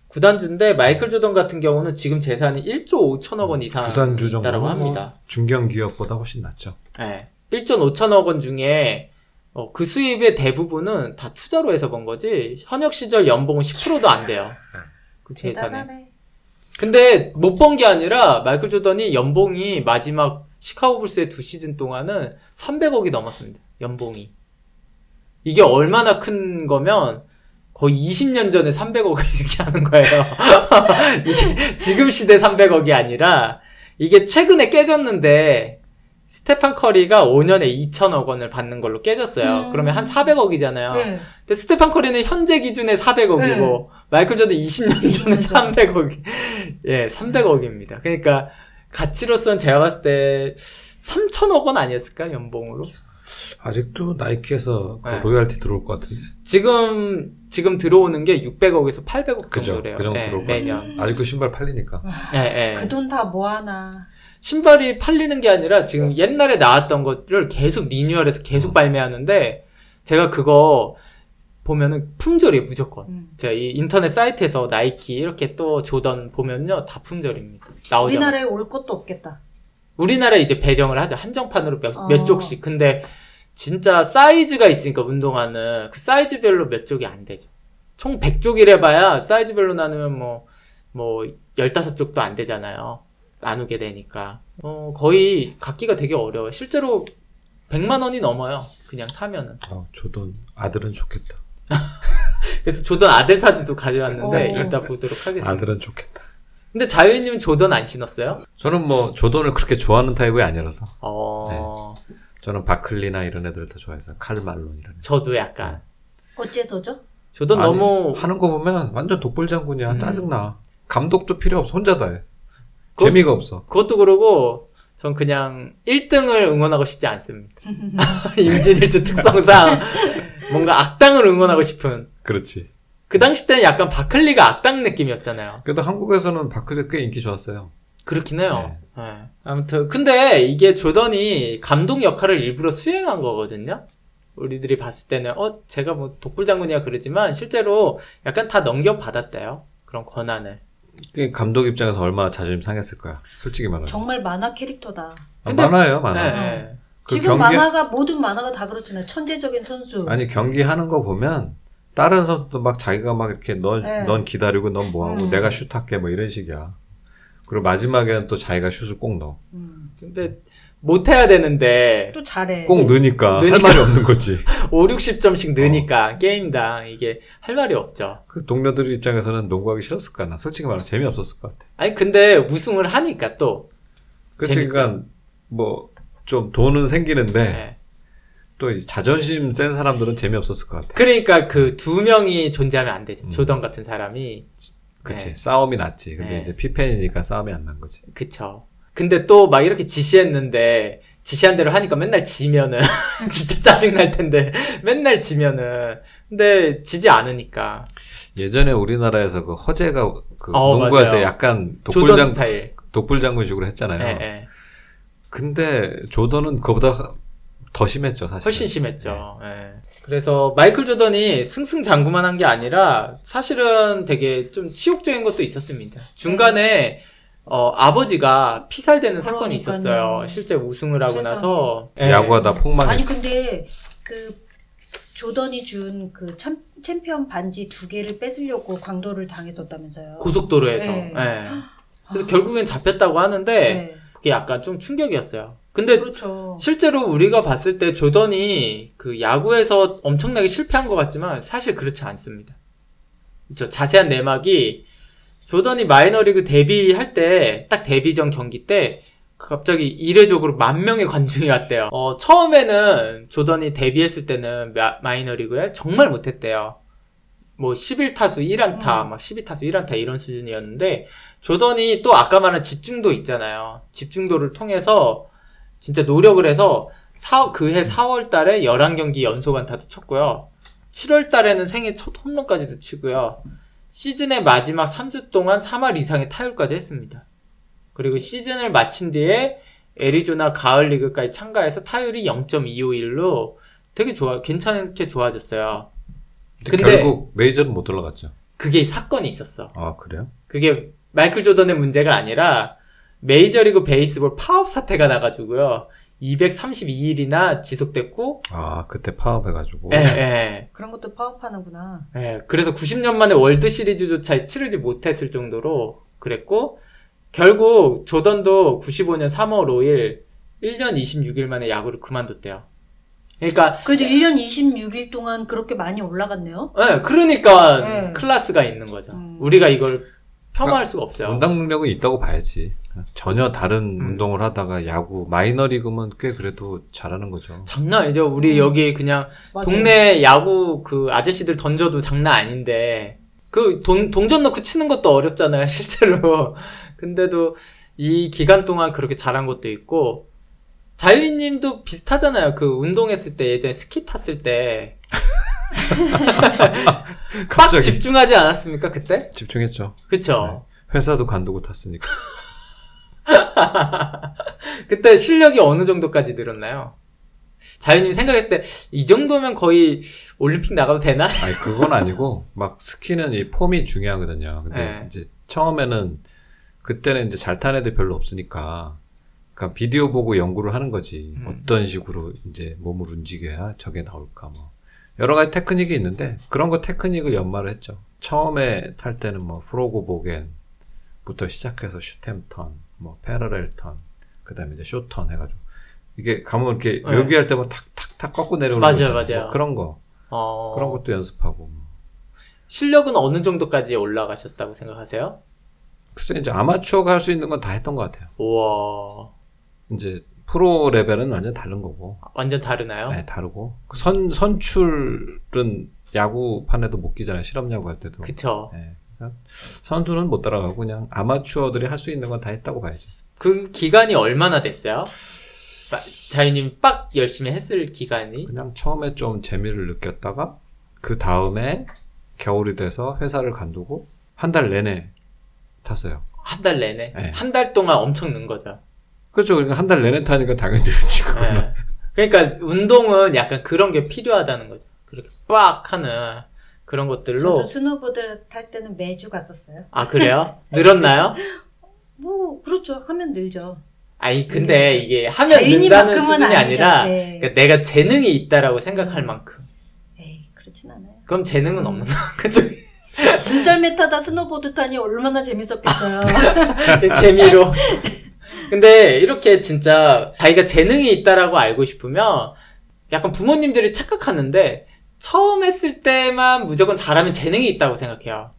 구단주인데 마이클 조던 같은 경우는 지금 재산이 1조 5천억 원 이상 구단주 있다고 합니다. 중견 기업보다 훨씬 낫죠. 네. 1조 5천억 원 중에 그 수입의 대부분은 다 투자로 해서 번 거지 현역 시절 연봉은 10%도 안 돼요. 그 재산에. 대단하네. 근데 못 번 게 아니라 마이클 조던이 연봉이 마지막 시카고 불스의 2시즌 동안은 300억이 넘었습니다. 연봉이. 이게 얼마나 큰 거면 거의 20년 전에 300억을 얘기하는 거예요. 이게 지금 시대 300억이 아니라 이게 최근에 깨졌는데 스테판 커리가 5년에 2천억 원을 받는 걸로 깨졌어요. 그러면 한 400억이잖아요. 네. 근데 스테판 커리는 현재 기준에 400억이고 네. 마이클 조던 20년 전에 300억이. 예, 300억입니다. 그러니까 가치로서는 제가 봤을 때 3천억 원 아니었을까? 연봉으로? 아직도 나이키에서 네. 로열티 들어올 것 같은데. 지금 들어오는 게 600억에서 800억 그죠. 정도래요. 그 정도 예, 들어올 것 매년. 같아요. 아직도 신발 팔리니까. 예, 예. 그 돈 다 뭐하나. 신발이 팔리는 게 아니라 지금 옛날에 나왔던 것들을 계속 리뉴얼해서 계속 발매하는데 제가 그거 보면은 품절이에요, 무조건. 제가 이 인터넷 사이트에서 나이키 이렇게 또 조던 보면요, 다 품절입니다. 나오자마자. 우리나라에 올 것도 없겠다. 우리나라에 이제 배정을 하죠. 한정판으로 몇 쪽씩. 근데 진짜 사이즈가 있으니까 운동화는 그 사이즈별로 몇 쪽이 안 되죠. 총 100쪽이래 봐야 사이즈별로 나누면 뭐 뭐 15쪽도 안 되잖아요. 나누게 되니까. 거의 갖기가 되게 어려워요. 실제로 100만 원이 넘어요. 그냥 사면은. 조던 아들은 좋겠다. 그래서 조던 아들 사주도 가져왔는데 이따 보도록 하겠습니다. 아들은 좋겠다. 근데 자유님은 조던 안 신었어요? 저는 뭐 조던을 그렇게 좋아하는 타입이 아니라서. 네. 저는 바클리나 이런 애들을 더 좋아해서 칼 말론 이런 애들. 저도 약간. 어째서죠? 조던 너무 하는 거 보면 완전 독불 장군이야. 짜증나. 감독도 필요 없어. 혼자 다 해. 재미가 없어. 그것도 그러고 전 그냥 1등을 응원하고 싶지 않습니다. 임진일주 특성상 뭔가 악당을 응원하고 싶은. 그렇지. 그 당시 때는 약간 바클리가 악당 느낌이었잖아요. 그래도 한국에서는 바클리 꽤 인기 좋았어요. 그렇긴 해요. 네. 네. 아무튼 근데 이게 조던이 감독 역할을 일부러 수행한 거거든요. 우리들이 봤을 때는 제가 뭐 독불장군이야 그러지만 실제로 약간 다 넘겨받았대요. 그런 권한을. 감독 입장에서 얼마나 자존심 상했을 거야. 솔직히 말하면. 정말 만화 캐릭터다. 만화예요, 만화. 네. 지금 모든 만화가 다 그렇잖아요. 천재적인 선수. 아니 경기하는 거 보면 다른 선수도 막 자기가 막 이렇게 넌 기다리고 넌 뭐하고 내가 슛할게 뭐 이런 식이야. 그리고 마지막에는 또 자기가 슛을 꼭 넣어. 근데 못해야 되는데 또 잘해. 꼭 넣으니까 할 말이 없는 거지. 5, 60점씩 넣으니까 게임당 이게 할 말이 없죠. 그 동료들 입장에서는 농구하기 싫었을 거야. 나 솔직히 말하면 재미없었을 것 같아. 아니 근데 우승을 하니까 또 그치. 그러니까 뭐 좀 돈은 생기는데 또 이제 자존심 센 사람들은 재미없었을 것 같아. 그러니까 그 두 명이 존재하면 안 되죠. 조던 같은 사람이. 그치. 싸움이 났지. 근데 이제 피펜이니까 싸움이 안 난 거지. 그쵸. 근데 또 막 이렇게 지시했는데 지시한 대로 하니까 맨날 지면은 진짜 짜증날 텐데 맨날 지면은 근데 지지 않으니까. 예전에 우리나라에서 그 허재가 그 농구할 맞아요. 때 약간 독불장군식으로 했잖아요. 네. 근데 조던은 그보다 더 심했죠, 사실. 훨씬 심했죠. 네. 그래서 마이클 조던이 승승장구만 한 게 아니라 사실은 되게 좀 치욕적인 것도 있었습니다. 중간에 아버지가 피살되는 사건이 있었어요. 실제 우승을 하고 나서. 야구하다 폭망했죠. 아니 근데 그 조던이 준 그 챔피언 반지 2개를 뺏으려고 강도를 당했었다면서요. 고속도로에서. 네. 그래서 결국엔 잡혔다고 하는데 그게 약간 좀 충격이었어요. 근데 그렇죠. 실제로 우리가 봤을 때 조던이 그 야구에서 엄청나게 실패한 것 같지만 사실 그렇지 않습니다. 그렇죠. 자세한 내막이 조던이 마이너리그 데뷔할 때 딱 데뷔전 경기 때 갑자기 이례적으로 10,000명의 관중이 왔대요. 처음에는 조던이 데뷔했을 때는 마이너리그에 정말 못했대요. 뭐 11타수 1안타, 막 12타수 1안타 이런 수준이었는데 조던이 또 아까 말한 집중도 있잖아요. 집중도를 통해서 진짜 노력을 해서 그해 4월 달에 11경기 연속 안타도 쳤고요. 7월 달에는 생애 첫 홈런까지도 치고요. 시즌의 마지막 3주 동안 3할 이상의 타율까지 했습니다. 그리고 시즌을 마친 뒤에 애리조나 가을 리그까지 참가해서 타율이 0.251로 되게 괜찮게 좋아졌어요. 근데 결국 메이저는 못 올라갔죠. 그게 사건이 있었어. 아, 그래요? 그게 마이클 조던의 문제가 아니라 메이저리그 베이스볼 파업 사태가 나가지고요. 232일이나 지속됐고. 그때 파업해가지고. 예. 그런 것도 파업하는구나. 예. 그래서 90년 만에 월드 시리즈조차 치르지 못했을 정도로 그랬고, 결국 조던도 95년 3월 5일 1년 26일 만에 야구를 그만뒀대요. 그러니까 그래도 1년 26일 동안 그렇게 많이 올라갔네요. 네, 그러니까 클래스가 있는 거죠. 우리가 이걸 폄하할 수가 없어요. 운동 능력은 있다고 봐야지. 전혀 다른 운동을 하다가 야구 마이너리그면 꽤 그래도 잘하는 거죠. 장난 아니죠. 우리 여기 그냥 맞아요. 동네 야구 그 아저씨들 던져도 장난 아닌데 그 동전 넣고 치는 것도 어렵잖아요, 실제로. 근데도 이 기간 동안 그렇게 잘한 것도 있고. 자유인님도 비슷하잖아요. 그 운동했을 때 예전에 스키 탔을 때 빡 집중하지 않았습니까 그때? 집중했죠. 그쵸. 네. 회사도 간두고 탔으니까. 그때 실력이 어느 정도까지 늘었나요? 자유님 생각했을 때 이 정도면 거의 올림픽 나가도 되나? 아니 그건 아니고 막 스키는 이 폼이 중요하거든요. 근데 이제 처음에는 그때는 이제 잘 타는 애들 별로 없으니까. 그러니까 비디오 보고 연구를 하는 거지. 어떤 식으로 이제 몸을 움직여야 저게 나올까 뭐. 여러 가지 테크닉이 있는데 그런 거 테크닉을 연마를 했죠. 처음에 탈 때는 뭐 프로고 보겐 부터 시작해서 슈템턴, 뭐 패러렐턴, 그다음에 이제 쇼턴 해가지고 이게 가면 이렇게 요기할 때만 탁탁탁 꺾고 내려오는 거 있잖아요. 맞아요. 뭐 그런 거 그런 것도 연습하고. 실력은 어느 정도까지 올라가셨다고 생각하세요? 글쎄 이제 아마추어가 할 수 있는 건 다 했던 것 같아요. 우와. 이제 프로 레벨은 완전 다른 거고. 완전 다르나요? 네, 다르고. 선출은 야구판에도 못 끼잖아요. 실업야구 할 때도. 그쵸. 네. 선수는 못 따라가고 그냥 아마추어들이 할 수 있는 건 다 했다고 봐야지. 그 기간이 얼마나 됐어요? 자유님 빡 열심히 했을 기간이? 그냥 처음에 좀 재미를 느꼈다가 그 다음에 겨울이 돼서 회사를 관두고 한 달 내내 탔어요. 한 달 내내? 네. 한 달 동안 엄청 는 거죠. 그렇죠. 그러니까 한 달 내내 타니까 당연히 늘지. 네. 그러니까 운동은 약간 그런 게 필요하다는 거죠. 그렇게 빡 하는 그런 것들로. 저도 스노보드 탈 때는 매주 갔었어요. 아, 그래요? 늘었나요? 뭐 그렇죠. 하면 늘죠. 아니 근데 이게 하면 는다는 수준이 아니라 네. 그러니까 내가 재능이 있다라고 생각할 만큼. 에이 그렇진 않아요. 그럼 재능은 없는 거 그쵸? 눈썰매 타다 스노보드 타니 얼마나 재밌었겠어요. 재미로. 근데 이렇게 진짜 자기가 재능이 있다라고 알고 싶으면 약간 부모님들이 착각하는데 처음 했을 때만 무조건 잘하면 재능이 있다고 생각해요.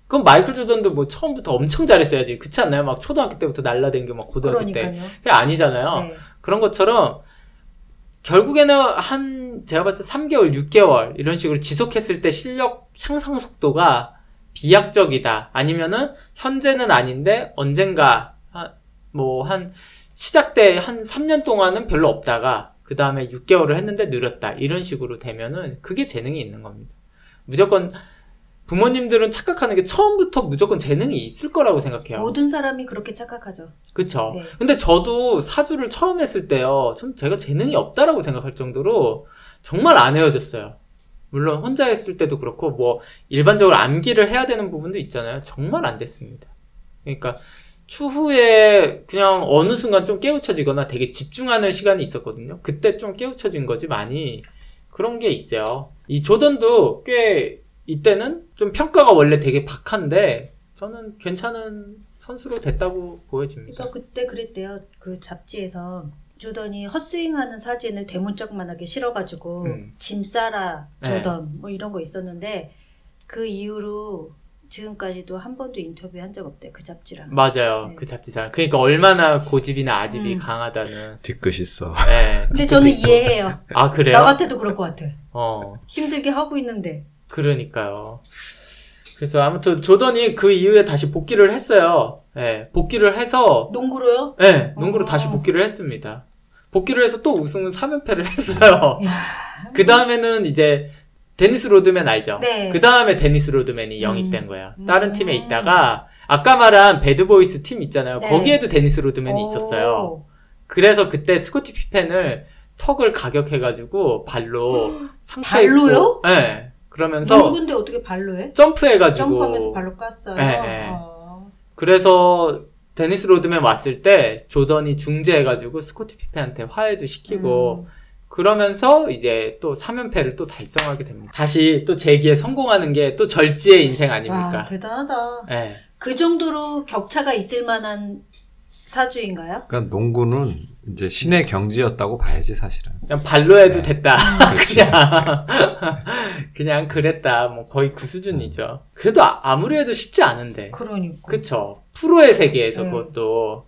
그럼 마이클 조던도 뭐 처음부터 엄청 잘했어야지. 그렇지 않나요? 막 초등학교 때부터 날라다니고 막 고등학교 그러니까요. 때. 그게 아니잖아요. 네. 그런 것처럼 결국에는 제가 봤을 때 3개월, 6개월 이런 식으로 지속했을 때 실력 향상 속도가 비약적이다. 아니면은 현재는 아닌데 언젠가 시작 때 한 3년 동안은 별로 없다가 그 다음에 6개월을 했는데 늘었다. 이런 식으로 되면은 그게 재능이 있는 겁니다. 무조건 부모님들은 착각하는 게 처음부터 무조건 재능이 있을 거라고 생각해요. 모든 사람이 그렇게 착각하죠. 그쵸. 네. 근데 저도 사주를 처음 했을 때요. 제가 재능이 없다라고 생각할 정도로 정말 안 헤어졌어요. 물론 혼자 했을 때도 그렇고 뭐 일반적으로 암기를 해야 되는 부분도 있잖아요. 정말 안 됐습니다. 그러니까 추후에 그냥 어느 순간 좀 깨우쳐지거나 되게 집중하는 시간이 있었거든요. 그때 좀 깨우쳐진 거지 많이 그런 게 있어요. 이 조던도 꽤 이때는 좀 평가가 원래 되게 박한데 저는 괜찮은 선수로 됐다고 보여집니다. 그래서 그때 그랬대요. 그 잡지에서 조던이 헛스윙하는 사진을 대문짝만하게 실어가지고 짐 싸라 조던 뭐 이런 거 있었는데 그 이후로 지금까지도 한 번도 인터뷰한 적 없대. 그 잡지랑. 맞아요. 네. 그 잡지상. 그러니까 얼마나 고집이나 아집이 강하다는. 뒤끝 있어. 네. 근데 저는 이해해요. 아 그래요? 나 같아도 그럴 것 같아. 어. 힘들게 하고 있는데. 그러니까요. 그래서 아무튼 조던이 그 이후에 다시 복귀를 했어요. 네. 복귀를 해서. 농구로요? 네. 농구로 다시 복귀를 했습니다. 복귀를 해서 또 우승은 3연패를 했어요. 그 다음에는 이제 데니스 로드맨 알죠? 네. 그 다음에 데니스 로드맨이 영입된 거야. 다른 팀에 있다가 아까 말한 배드보이스 팀 있잖아요. 네. 거기에도 데니스 로드맨이 있었어요. 그래서 그때 스코티 피펜을 턱을 가격해가지고 발로 상처 발로요? 네. 그러면서 농구인데 어떻게 발로 해? 점프해가지고 점프하면서 발로 깠어요. 네, 네. 그래서 데니스 로드맨 왔을 때 조던이 중재해가지고 스코티 피펜한테 화해도 시키고 그러면서 이제 또 3연패를 또 달성하게 됩니다. 다시 또 재기에 성공하는 게 또 절지의 인생 아닙니까? 와, 대단하다. 네. 그 정도로 격차가 있을 만한 사주인가요? 그러니까 농구는 이제 신의 경지였다고 봐야지 사실은. 그냥 발로 해도 됐다. 그냥 그랬다. 뭐 거의 그 수준이죠. 그래도 아무리 해도 쉽지 않은데. 그러니까. 그쵸. 프로의 세계에서 그것도.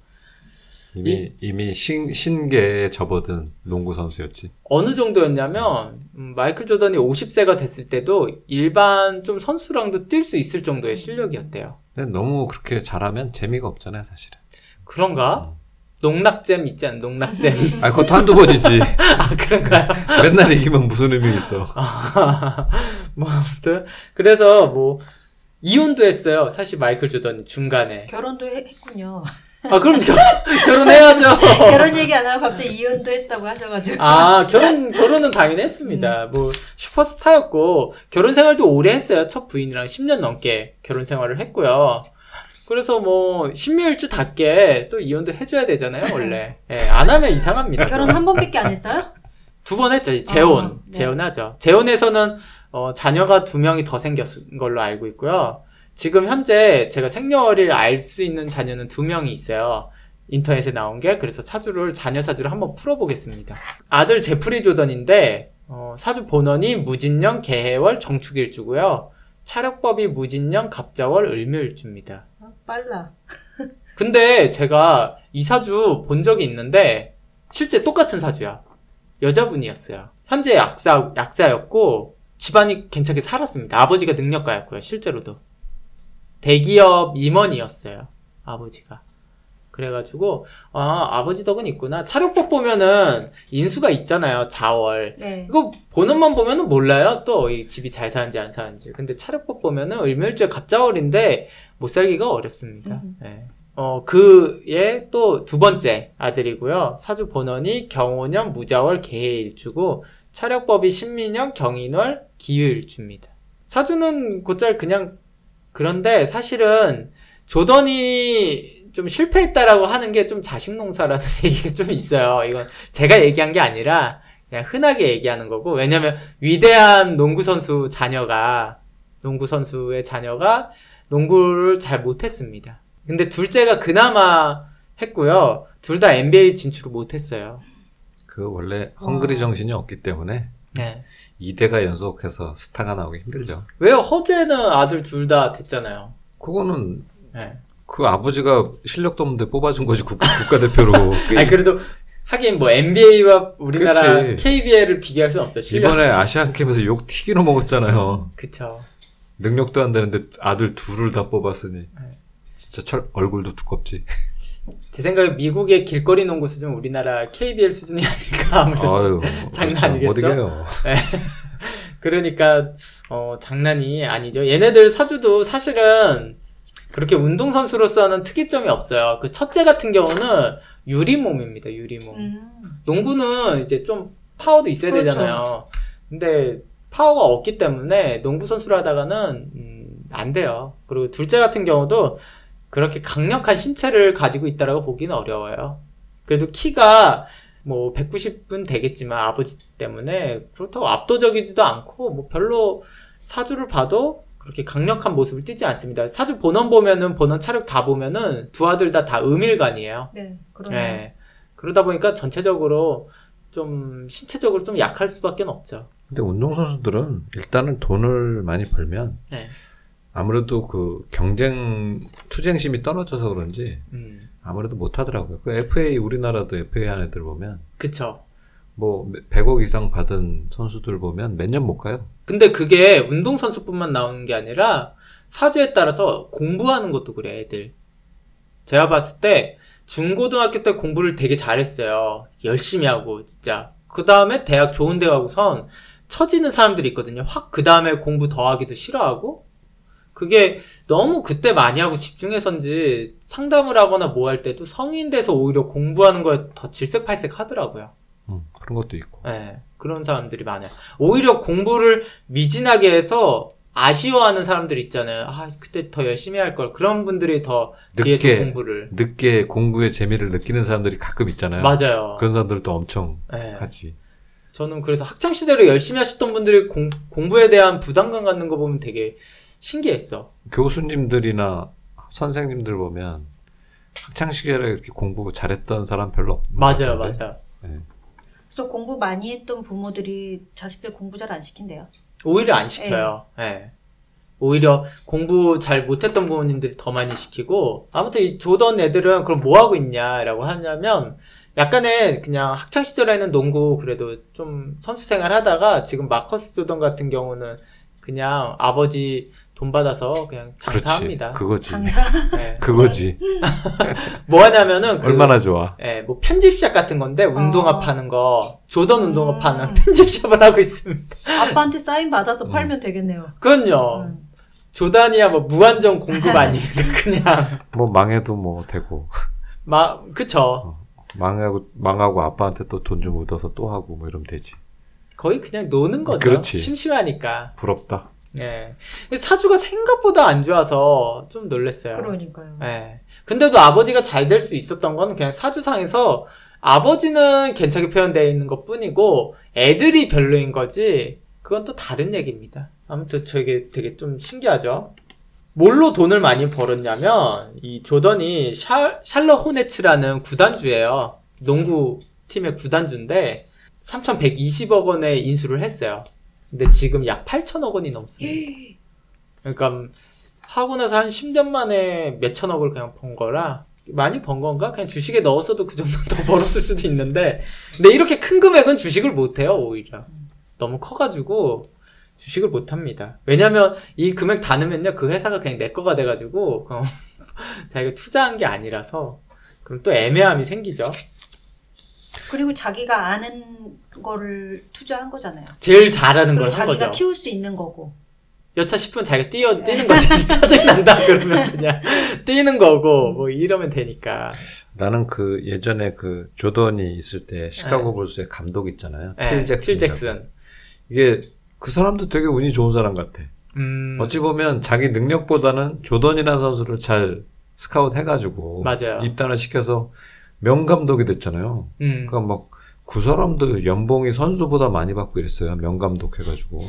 이미 신계에 접어든 농구 선수였지. 어느 정도였냐면 마이클 조던이 50세가 됐을 때도 일반 좀 선수랑도 뛸 수 있을 정도의 실력이었대요. 근데 너무 그렇게 잘하면 재미가 없잖아요, 사실은. 그런가? 농락잼 있지 않나? 농락잼. 아, 그것도 한두 번이지. 아, 그런가요? 맨날 이기면 무슨 의미 있어. 뭐 아무튼 그래서 뭐 이혼도 했어요. 사실 마이클 조던이 중간에. 결혼도 했군요. 아, 그럼 결혼해야죠. 결혼 얘기 안 하고 갑자기 이혼도 했다고 하셔가지고. 아, 결혼은 당연히 했습니다. 뭐, 슈퍼스타였고, 결혼 생활도 오래 했어요. 첫 부인이랑 10년 넘게 결혼 생활을 했고요. 그래서 뭐, 신묘일주답게 또 이혼도 해줘야 되잖아요, 원래. 예, 안 하면 이상합니다. 결혼 한 번밖에 안 했어요? 2번 했죠. 재혼. 네. 재혼하죠. 재혼에서는, 자녀가 2명이 더 생겼은 걸로 알고 있고요. 지금 현재 제가 생년월일 알 수 있는 자녀는 2명이 있어요. 인터넷에 나온 게. 그래서 자녀 사주를 한번 풀어보겠습니다. 아들 제프리 조던인데 사주 본원이 무진년 개해월 정축일주고요. 차력법이 무진년 갑자월 을묘일주입니다. 빨라. 근데 제가 이 사주 본 적이 있는데 실제 똑같은 사주야. 여자분이었어요. 현재 약사였고 집안이 괜찮게 살았습니다. 아버지가 능력가였고요. 실제로도. 대기업 임원이었어요. 아버지가. 그래가지고 아버지 덕은 있구나. 차력법 보면은 인수가 있잖아요. 자월. 네. 이거 본원만 보면은 몰라요. 또 이 집이 잘 사는지 안 사는지. 근데 차력법 보면은 을묘일주에 갑자월인데 못 살기가 어렵습니다. 네. 그의 또 2번째 아들이고요. 사주 본원이 경호년 무자월 개해일주고 차력법이 신민년 경인월 기유일주입니다. 사주는 곧잘 그냥 그런데 사실은 조던이 좀 실패했다라고 하는 게 좀 자식농사라는 얘기가 좀 있어요. 이건 제가 얘기한 게 아니라 그냥 흔하게 얘기하는 거고, 왜냐면 위대한 농구 선수의 자녀가 농구를 잘 못했습니다. 근데 둘째가 그나마 했고요. 둘 다 NBA 진출을 못했어요. 그 원래 헝그리 정신이 없기 때문에 네. 2대가 연속해서 스타가 나오기 힘들죠. 왜요? 허재는 아들 둘 다 됐잖아요. 그거는 네. 그 아버지가 실력도 없는데 뽑아준 거지 국가대표로. 아니 그래도 하긴 뭐 NBA와 우리나라 그치. KBL을 비교할 수는 없어요. 실력. 이번에 아시안게임에서 욕 튀기로 먹었잖아요. 그쵸. 능력도 안 되는데 아들 둘을 다 뽑았으니 네. 진짜 얼굴도 두껍지. 제 생각에 미국의 길거리 농구 수준 우리나라 KBL 수준이 아닐까 아무래도. 장난 아니겠죠? 못 이겨요. 네. 그러니까 장난이 아니죠. 얘네들 사주도 사실은 그렇게 운동선수로서는 특이점이 없어요. 그 첫째 같은 경우는 유리몸입니다. 유리몸. 농구는 이제 좀 파워도 있어야 그렇죠. 되잖아요. 근데 파워가 없기 때문에 농구 선수를 하다가는 안 돼요. 그리고 둘째 같은 경우도 그렇게 강력한 신체를 가지고 있다라고 보기는 어려워요. 그래도 키가 뭐 190은 되겠지만 아버지 때문에 그렇다고 압도적이지도 않고 뭐 별로 사주를 봐도 그렇게 강력한 모습을 띠지 않습니다. 사주 본원 보면은 본원 차력 다 보면은 두 아들 다 음일간이에요. 네, 그러네요. 네. 그러다 보니까 전체적으로 좀 신체적으로 좀 약할 수밖에 없죠. 근데 운동선수들은 일단은 돈을 많이 벌면 네. 아무래도 그 투쟁심이 떨어져서 그런지 아무래도 못하더라고요. 그 FA 우리나라도 FA 한 애들 보면 그쵸. 뭐 100억 이상 받은 선수들 보면 몇 년 못 가요. 근데 그게 운동선수뿐만 나오는 게 아니라 사주에 따라서 공부하는 것도 그래 애들. 제가 봤을 때 중고등학교 때 공부를 되게 잘했어요. 열심히 하고 진짜. 그 다음에 대학 좋은 데 가고선 처지는 사람들이 있거든요. 확 그 다음에 공부 더 하기도 싫어하고 그게 너무 그때 많이 하고 집중해서인지 상담을 하거나 뭐 할 때도 성인 돼서 오히려 공부하는 거에 더 질색팔색 하더라고요. 그런 것도 있고. 네, 그런 사람들이 많아요. 오히려 공부를 미진하게 해서 아쉬워하는 사람들 있잖아요. 아, 그때 더 열심히 할 걸. 그런 분들이 더 뒤에서 공부를. 늦게 공부의 재미를 느끼는 사람들이 가끔 있잖아요. 맞아요. 그런 사람들도 엄청 네. 하지. 저는 그래서 학창시절에 열심히 하셨던 분들이 공부에 대한 부담감 갖는 거 보면 되게 신기했어. 교수님들이나 선생님들 보면 학창시절에 이렇게 공부 잘했던 사람 별로 없는 맞아요, 맞아요. 네. 그래서 공부 많이 했던 부모들이 자식들 공부 잘 안 시킨대요. 오히려 안 시켜요. 네. 오히려 공부 잘 못했던 부모님들이 더 많이 시키고, 아무튼 이 조던 애들은 그럼 뭐 하고 있냐라고 하냐면, 약간의 그냥 학창시절에는 농구 그래도 좀 선수생활 하다가 지금 마커스 조던 같은 경우는 그냥 아버지 돈 받아서 그냥 장사합니다. 그거지. 장사? 네. 그거지. 뭐 하냐면은 얼마나 좋아. 예, 뭐 편집샵 같은 건데 운동화 파는 거, 조던 운동화 파는 편집샵을 하고 있습니다. 아빠한테 사인 받아서 팔면 되겠네요. 그럼요. 조단이야 뭐 무한정 공급 아닙니까 그냥. 뭐 망해도 뭐 되고. 그쵸. 망하고 아빠한테 또 돈 좀 얻어서 또 하고 뭐 이러면 되지. 거의 그냥 노는 거죠. 그렇지. 심심하니까. 부럽다. 예. 사주가 생각보다 안 좋아서 좀 놀랬어요. 그러니까요. 예. 근데도 아버지가 잘 될 수 있었던 건 그냥 사주상에서 아버지는 괜찮게 표현되어 있는 것 뿐이고 애들이 별로인 거지 그건 또 다른 얘기입니다. 아무튼 저게 되게 좀 신기하죠. 뭘로 돈을 많이 벌었냐면 이 조던이 샬럿 호네츠라는 구단주예요. 농구 팀의 구단주인데 3,120억 원에 인수를 했어요. 근데 지금 약 8천억 원이 넘습니다. 그러니까 하고 나서 한 10년 만에 몇천억을 그냥 번 거라 많이 번 건가? 그냥 주식에 넣었어도 그 정도 더 벌었을 수도 있는데 근데 이렇게 큰 금액은 주식을 못해요. 오히려 너무 커가지고 주식을 못합니다. 왜냐면 이 금액 다 넣으면요 그 회사가 그냥 내 거가 돼가지고 자기가 투자한 게 아니라서 그럼 또 애매함이 생기죠. 그리고 자기가 아는 거를 투자한 거잖아요. 제일 잘하는 걸 한 거죠. 자기가 키울 수 있는 거고. 여차 싶으면 자기가 뛰는 거지. 짜증 난다 그러면 그냥 뛰는 거고 뭐 이러면 되니까. 나는 그 예전에 그 조던이 있을 때 시카고 불스의 감독 있잖아요. 필 잭슨. 이게 그 사람도 되게 운이 좋은 사람 같아. 어찌 보면 자기 능력보다는 조던이라는 선수를 잘 스카웃 해가지고 맞아요. 입단을 시켜서 명감독이 됐잖아요. 그러니까 막 그 사람도 연봉이 선수보다 많이 받고 이랬어요. 명감독 해가지고.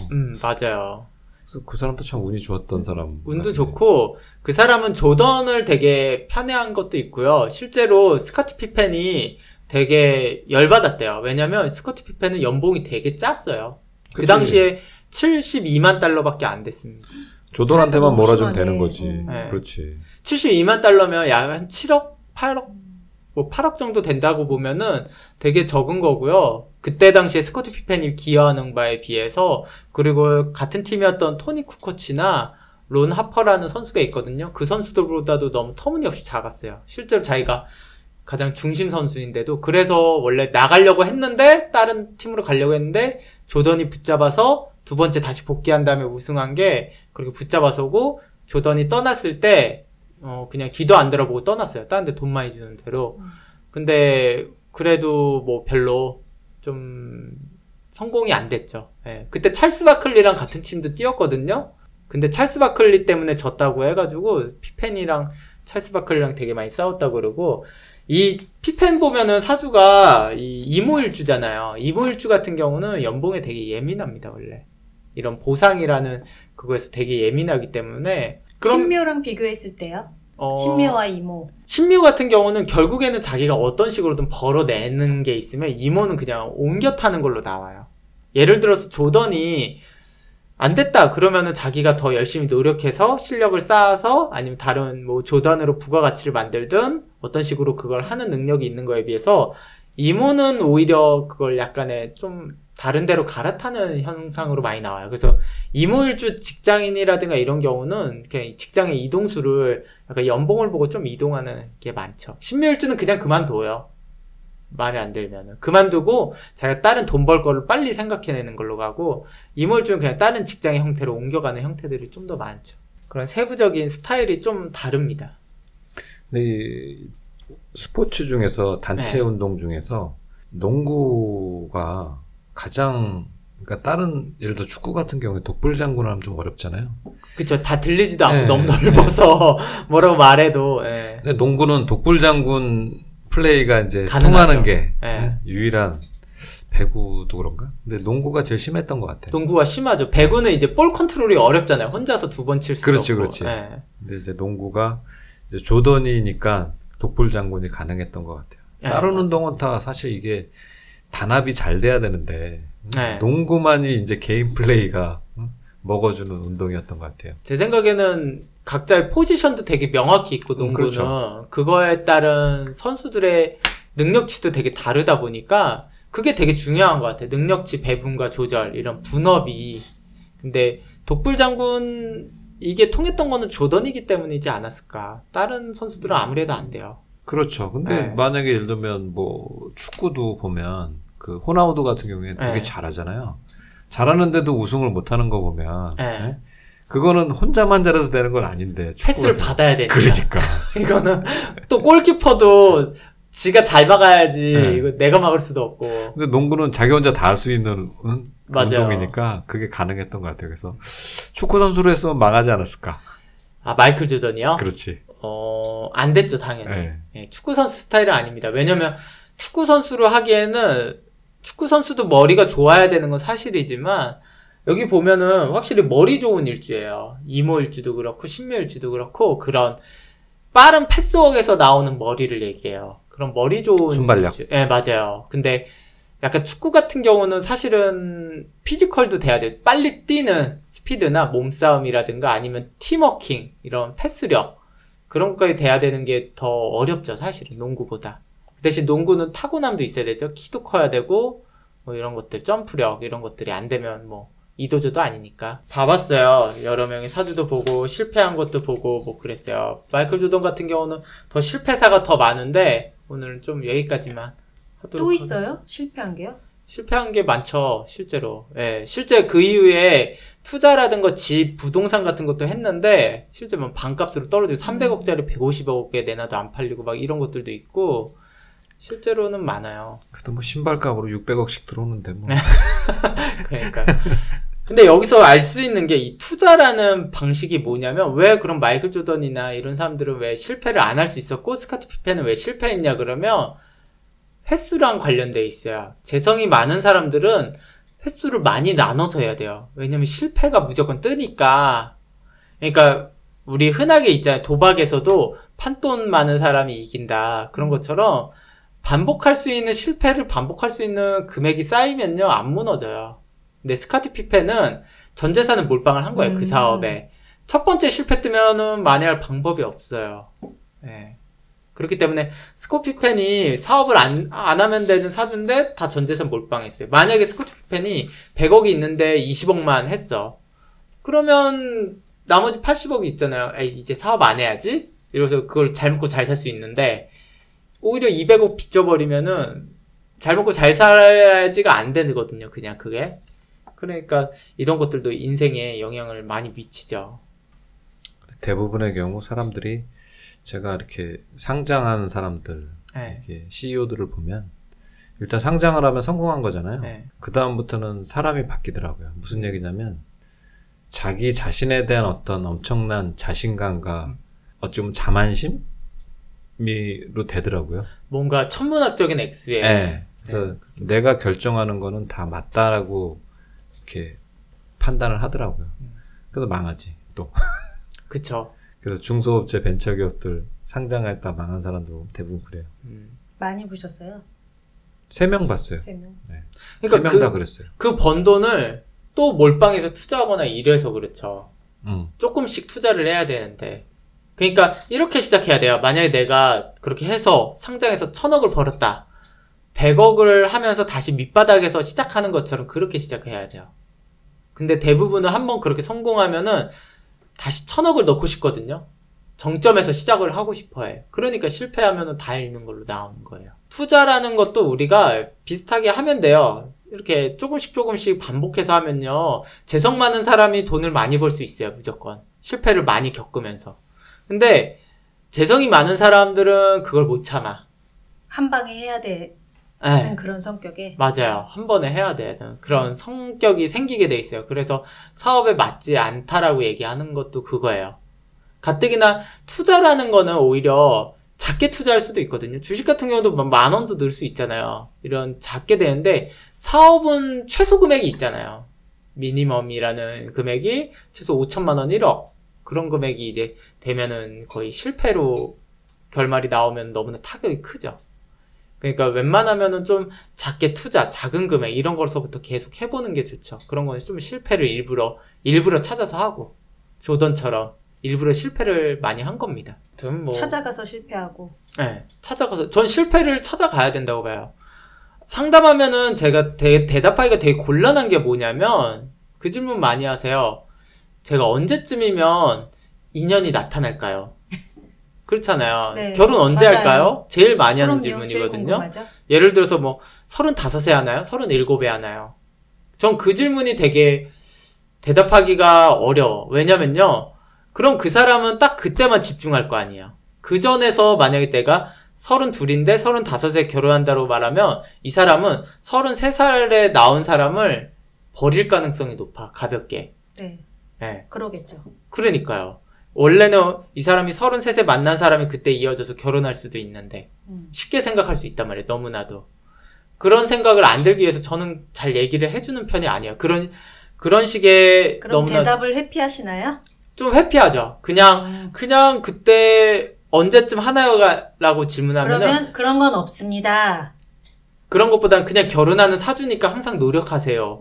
맞아요. 그래서 그 사람도 참 운이 좋았던 사람. 운도 좋고 그 사람은 조던을 되게 편애한 것도 있고요. 실제로 스코티 피펜이 되게 열받았대요. 왜냐면 스코티 피펜은 연봉이 되게 짰어요. 그치. 그 당시에 72만 달러밖에 안 됐습니다. 조던한테만 몰아주면 되는 거지. 네. 그렇지. 72만 달러면 약 한 7억? 8억? 뭐 8억 정도 된다고 보면은 되게 적은 거고요. 그때 당시에 스코티 피펜이 기여하는 바에 비해서 그리고 같은 팀이었던 토니 쿠코치나 론 하퍼라는 선수가 있거든요. 그 선수들보다도 너무 터무니없이 작았어요. 실제로 자기가 가장 중심 선수인데도 그래서 원래 나가려고 했는데 다른 팀으로 가려고 했는데 조던이 붙잡아서 두 번째 다시 복귀한 다음에 우승한 게 그리고 붙잡아서고 조던이 떠났을 때 그냥 귀도 안 들어보고 떠났어요. 다른 데 돈 많이 주는 대로. 근데 그래도 뭐 별로 좀 성공이 안 됐죠. 예. 그때 찰스 바클리랑 같은 팀도 뛰었거든요. 근데 찰스 바클리 때문에 졌다고 해가지고 피펜이랑 찰스 바클리랑 되게 많이 싸웠다고 그러고 이 피펜 보면은 사주가 이 이모일주잖아요. 이모일주 같은 경우는 연봉에 되게 예민합니다. 원래 이런 보상이라는 그거에서 되게 예민하기 때문에 신묘랑 비교했을 때요? 신묘와 이모. 신묘 같은 경우는 결국에는 자기가 어떤 식으로든 벌어내는 게 있으면 이모는 그냥 옮겨 타는 걸로 나와요. 예를 들어서 조던이 안 됐다 그러면은 자기가 더 열심히 노력해서 실력을 쌓아서 아니면 다른 뭐 조던으로 부가가치를 만들든 어떤 식으로 그걸 하는 능력이 있는 거에 비해서 이모는 오히려 그걸 약간의 좀 다른 데로 갈아타는 현상으로 많이 나와요. 그래서 이모일주 직장인이라든가 이런 경우는 그냥 직장의 이동수를 약간 연봉을 보고 좀 이동하는 게 많죠. 신묘일주는 그냥 그만둬요. 마음에 안 들면은. 그만두고 자기가 다른 돈 벌 거를 빨리 생각해내는 걸로 가고 이모일주는 그냥 다른 직장의 형태로 옮겨가는 형태들이 좀 더 많죠. 그런 세부적인 스타일이 좀 다릅니다. 근데 이 스포츠 중에서 단체 운동 중에서 농구가 가장 그러니까 다른 예를 들어 축구 같은 경우에 독불장군을 하면 좀 어렵잖아요. 그쵸. 다 들리지도 않고 너무 넓어서 뭐라고 말해도. 근데 농구는 독불장군 플레이가 이제 통하는 게 유일한 배구도 그런가? 근데 농구가 제일 심했던 것 같아요. 농구가 심하죠. 배구는 이제 볼 컨트롤이 어렵잖아요. 혼자서 두 번 칠 수도 그렇지, 없고. 그렇지. 근데 이제 농구가 이제 조던이니까 독불장군이 가능했던 것 같아요. 다른 운동은 다 사실 이게 단합이 잘 돼야 되는데 농구만이 이제 개인 플레이가 먹어주는 운동이었던 것 같아요. 제 생각에는 각자의 포지션도 되게 명확히 있고 농구는 그렇죠. 그거에 따른 선수들의 능력치도 되게 다르다 보니까 그게 되게 중요한 것 같아요. 능력치 배분과 조절 이런 분업이. 근데 독불장군 이게 통했던 거는 조던이기 때문이지 않았을까. 다른 선수들은 아무래도 안 돼요. 그렇죠. 근데 만약에 예를 들면 뭐 축구도 보면 그 호나우두 같은 경우에 되게 잘하잖아요. 잘하는데도 우승을 못하는 거 보면 그거는 혼자만 잘해서 되는 건 아닌데 패스를 받아야 되니까. 그러니까 이거는 또 골키퍼도 지가 잘 막아야지 이거 내가 막을 수도 없고. 근데 농구는 자기 혼자 다 할 수 있는 운동이니까 그게 가능했던 것 같아요. 그래서 축구 선수로 했으면 망하지 않았을까. 아 마이클 조던이요? 그렇지. 안 됐죠 당연히. 축구 선수 스타일은 아닙니다. 왜냐면 축구 선수로 하기에는 축구 선수도 머리가 좋아야 되는 건 사실이지만 여기 보면은 확실히 머리 좋은 일주예요. 이모 일주도 그렇고 신묘 일주도 그렇고 그런 빠른 패스웍에서 나오는 머리를 얘기해요. 그런 머리 좋은 순발력. 네, 맞아요. 근데 약간 축구 같은 경우는 사실은 피지컬도 돼야 돼요. 빨리 뛰는 스피드나 몸싸움이라든가 아니면 팀워킹, 이런 패스력, 그런 것까지 돼야 되는 게 더 어렵죠, 사실은 농구보다. 그 대신 농구는 타고남도 있어야 되죠. 키도 커야 되고 뭐 이런 것들, 점프력 이런 것들이 안 되면 뭐 이도저도 아니니까. 봐봤어요. 여러 명의 사주도 보고 실패한 것도 보고 뭐 그랬어요. 마이클 조던 같은 경우는 더 실패사가 더 많은데 오늘은 좀 여기까지만 하도록 또 있어요? 하겠습니다. 실패한 게요? 실패한 게 많죠, 실제로. 예, 실제 그 이후에 투자라든가 집, 부동산 같은 것도 했는데 실제 뭐 반값으로 떨어지고 300억짜리 150억에 내놔도 안 팔리고 막 이런 것들도 있고 실제로는 많아요. 그래도 뭐 신발값으로 600억씩 들어오는데 뭐. 그러니까. 근데 여기서 알 수 있는 게 이 투자라는 방식이 뭐냐면 왜 그런 마이클 조던이나 이런 사람들은 왜 실패를 안 할 수 있었고 스카트 피펜은 왜 실패했냐 그러면 횟수랑 관련돼 있어요. 재성이 많은 사람들은 횟수를 많이 나눠서 해야 돼요. 왜냐면 실패가 무조건 뜨니까. 그러니까 우리 흔하게 있잖아요. 도박에서도 판돈 많은 사람이 이긴다. 그런 것처럼 반복할 수 있는 실패를 반복할 수 있는 금액이 쌓이면요 안 무너져요. 근데 스카티 피펜은 전 재산을 몰빵을 한 거예요. 그 사업에. 첫 번째 실패 뜨면은 만회할 방법이 없어요. 네. 그렇기 때문에 스코피 펜이 사업을 안 하면 되는 사주인데 다 전재산 몰빵했어요. 만약에 스코피 펜이 100억이 있는데 20억만 했어. 그러면 나머지 80억이 있잖아요. 에이, 이제 사업 안 해야지? 이러면서 그걸 잘 먹고 잘 살 수 있는데 오히려 200억 빚져버리면은 잘 먹고 잘 살아야지가 안 되거든요. 그냥 그게. 그러니까 이런 것들도 인생에 영향을 많이 미치죠. 대부분의 경우 사람들이 제가 이렇게 상장하는 사람들, 네. 이렇게 CEO들을 보면 일단 상장을 하면 성공한 거잖아요. 네. 그 다음부터는 사람이 바뀌더라고요. 무슨 얘기냐면 자기 자신에 대한 어떤 엄청난 자신감과 어찌 보면 자만심으로 되더라고요. 뭔가 천문학적인 액수에. 네. 그래서 내가 결정하는 거는 다 맞다라고 이렇게 판단을 하더라고요. 그래서 망하지 또. 그쵸. 그래서 중소업체 벤처기업들 상장했다 망한 사람들 대부분 그래요. 많이 보셨어요? 3명 봤어요. 3명. 네. 그러니까 3명 다 그랬어요. 그 번 돈을 또 몰빵해서 투자하거나 이래서 그렇죠. 조금씩 투자를 해야 되는데. 그러니까 이렇게 시작해야 돼요. 만약에 내가 그렇게 해서 상장해서 1000억을 벌었다. 100억을 하면서 다시 밑바닥에서 시작하는 것처럼 그렇게 시작해야 돼요. 근데 대부분은 한번 그렇게 성공하면은 다시 1000억을 넣고 싶거든요. 정점에서 시작을 하고 싶어 해. 그러니까 실패하면은 다 잃는 걸로 나오는 거예요. 투자라는 것도 우리가 비슷하게 하면 돼요. 이렇게 조금씩 반복해서 하면요. 재성 많은 사람이 돈을 많이 벌 수 있어요. 무조건. 실패를 많이 겪으면서. 근데 재성이 많은 사람들은 그걸 못 참아. 한 방에 해야 되는 네. 그런 성격에. 맞아요. 한 번에 해야 되는 그런 성격이 생기게 돼 있어요. 그래서 사업에 맞지 않다라고 얘기하는 것도 그거예요. 가뜩이나 투자라는 거는 오히려 작게 투자할 수도 있거든요. 주식 같은 경우도 10,000원도 넣을 수 있잖아요. 이런 작게 되는데 사업은 최소 금액이 있잖아요. 미니멈이라는 금액이 최소 5,000만 원, 1억 그런 금액이 이제 되면은 거의 실패로 결말이 나오면 너무나 타격이 크죠. 그러니까 웬만하면은 좀 작게 투자, 작은 금액 이런 거서부터 계속 해보는 게 좋죠. 그런 거는 좀 실패를 일부러 찾아서 하고 조던처럼 일부러 실패를 많이 한 겁니다. 뭐 찾아가서 실패하고. 네, 찾아가서 전 실패를 찾아가야 된다고 봐요. 상담하면은 제가 대답하기가 되게 곤란한 게 뭐냐면 그 질문 많이 하세요. 제가 언제쯤이면 인연이 나타날까요? 그렇잖아요. 네, 결혼 언제 맞아요. 할까요? 제일 많이 하는 그럼요, 질문이거든요. 예를 들어서 뭐 35에 하나요? 37에 하나요? 전 그 질문이 되게 대답하기가 어려워. 왜냐면요. 그럼 그 사람은 딱 그때만 집중할 거 아니에요. 그 전에서 만약에 내가 32인데 35에 결혼한다고 말하면 이 사람은 33살에 나온 사람을 버릴 가능성이 높아. 가볍게. 네. 네. 그러겠죠. 그러니까요. 원래는 이 사람이 33세 만난 사람이 그때 이어져서 결혼할 수도 있는데 쉽게 생각할 수 있단 말이에요. 너무나도. 그런 생각을 안 들기 위해서 저는 잘 얘기를 해주는 편이 아니에요. 그런 식의 그럼 대답을 회피하시나요? 좀 회피하죠. 그냥 그때 언제쯤 하나요라고 질문하면은 그러면 그런 건 없습니다. 그런 것보다는 그냥 결혼하는 사주니까 항상 노력하세요.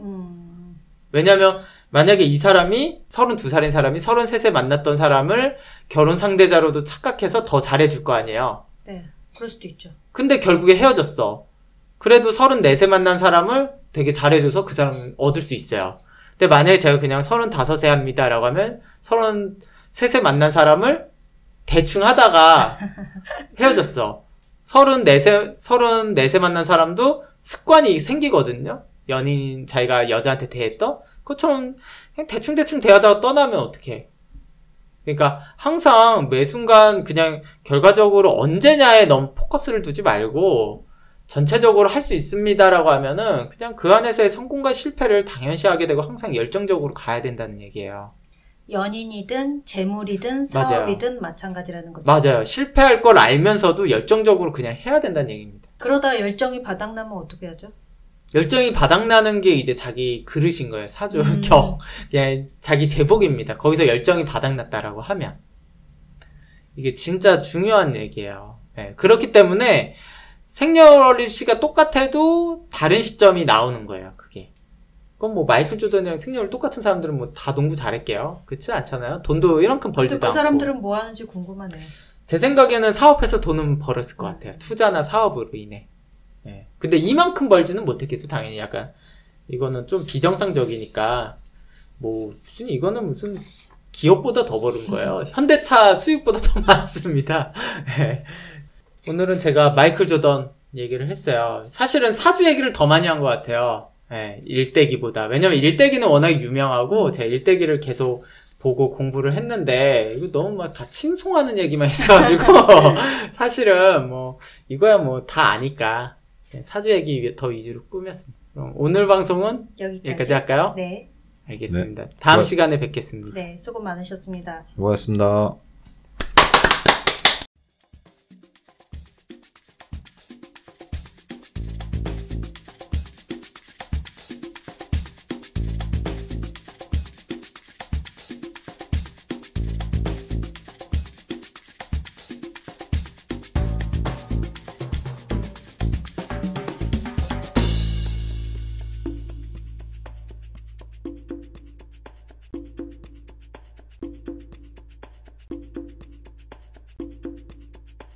왜냐면 만약에 이 사람이 32살인 사람이 33세 만났던 사람을 결혼 상대자로도 착각해서 더 잘해줄 거 아니에요. 네, 그럴 수도 있죠. 근데 결국에 헤어졌어. 그래도 34세 만난 사람을 되게 잘해줘서 그 사람은 얻을 수 있어요. 근데 만약에 제가 그냥 35세 합니다 라고 하면 33세 만난 사람을 대충 하다가 헤어졌어. 34세 만난 사람도 습관이 생기거든요. 연인, 자기가 여자한테 대했던? 그것처럼 그냥 대충 대하다가 떠나면 어떡해. 그러니까 항상 매 순간 그냥 결과적으로 언제냐에 너무 포커스를 두지 말고 전체적으로 할 수 있습니다라고 하면은 그냥 그 안에서의 성공과 실패를 당연시하게 되고 항상 열정적으로 가야 된다는 얘기예요. 연인이든 재물이든 사업이든 맞아요. 마찬가지라는 거죠. 맞아요. 실패할 걸 알면서도 열정적으로 그냥 해야 된다는 얘기입니다. 그러다 열정이 바닥나면 어떻게 하죠? 열정이 바닥나는 게 이제 자기 그릇인 거예요. 사주, 그냥 자기 제복입니다. 거기서 열정이 바닥났다라고 하면. 이게 진짜 중요한 얘기예요. 네, 그렇기 때문에 생년월일시가 똑같아도 다른 시점이 나오는 거예요. 그게. 그럼 뭐 마이클 조던이랑 생년월 똑같은 사람들은 뭐 다 농구 잘할게요. 그렇지 않잖아요. 돈도 이만큼 벌지도 않고. 그 사람들은 뭐 하는지 궁금하네요. 제 생각에는 사업해서 돈은 벌었을 것 같아요. 투자나 사업으로 인해. 네. 근데 이만큼 벌지는 못했겠어. 당연히 약간 이거는 좀 비정상적이니까 뭐 무슨 기업보다 더 버는 거예요. 현대차 수익보다 더 많습니다. 네. 오늘은 제가 마이클 조던 얘기를 했어요. 사실은 사주 얘기를 더 많이 한 것 같아요. 네, 일대기보다. 왜냐면 일대기는 워낙 유명하고 제가 일대기를 계속 보고 공부를 했는데 이거 너무 막 다 칭송하는 얘기만 있어가지고 사실은 뭐 이거야 뭐 다 아니까 사주 얘기 더 위주로 꾸몄습니다. 그럼 오늘 방송은 여기까지 할까요? 네. 알겠습니다. 네. 다음 시간에 뵙겠습니다. 네, 수고 많으셨습니다. 수고하셨습니다.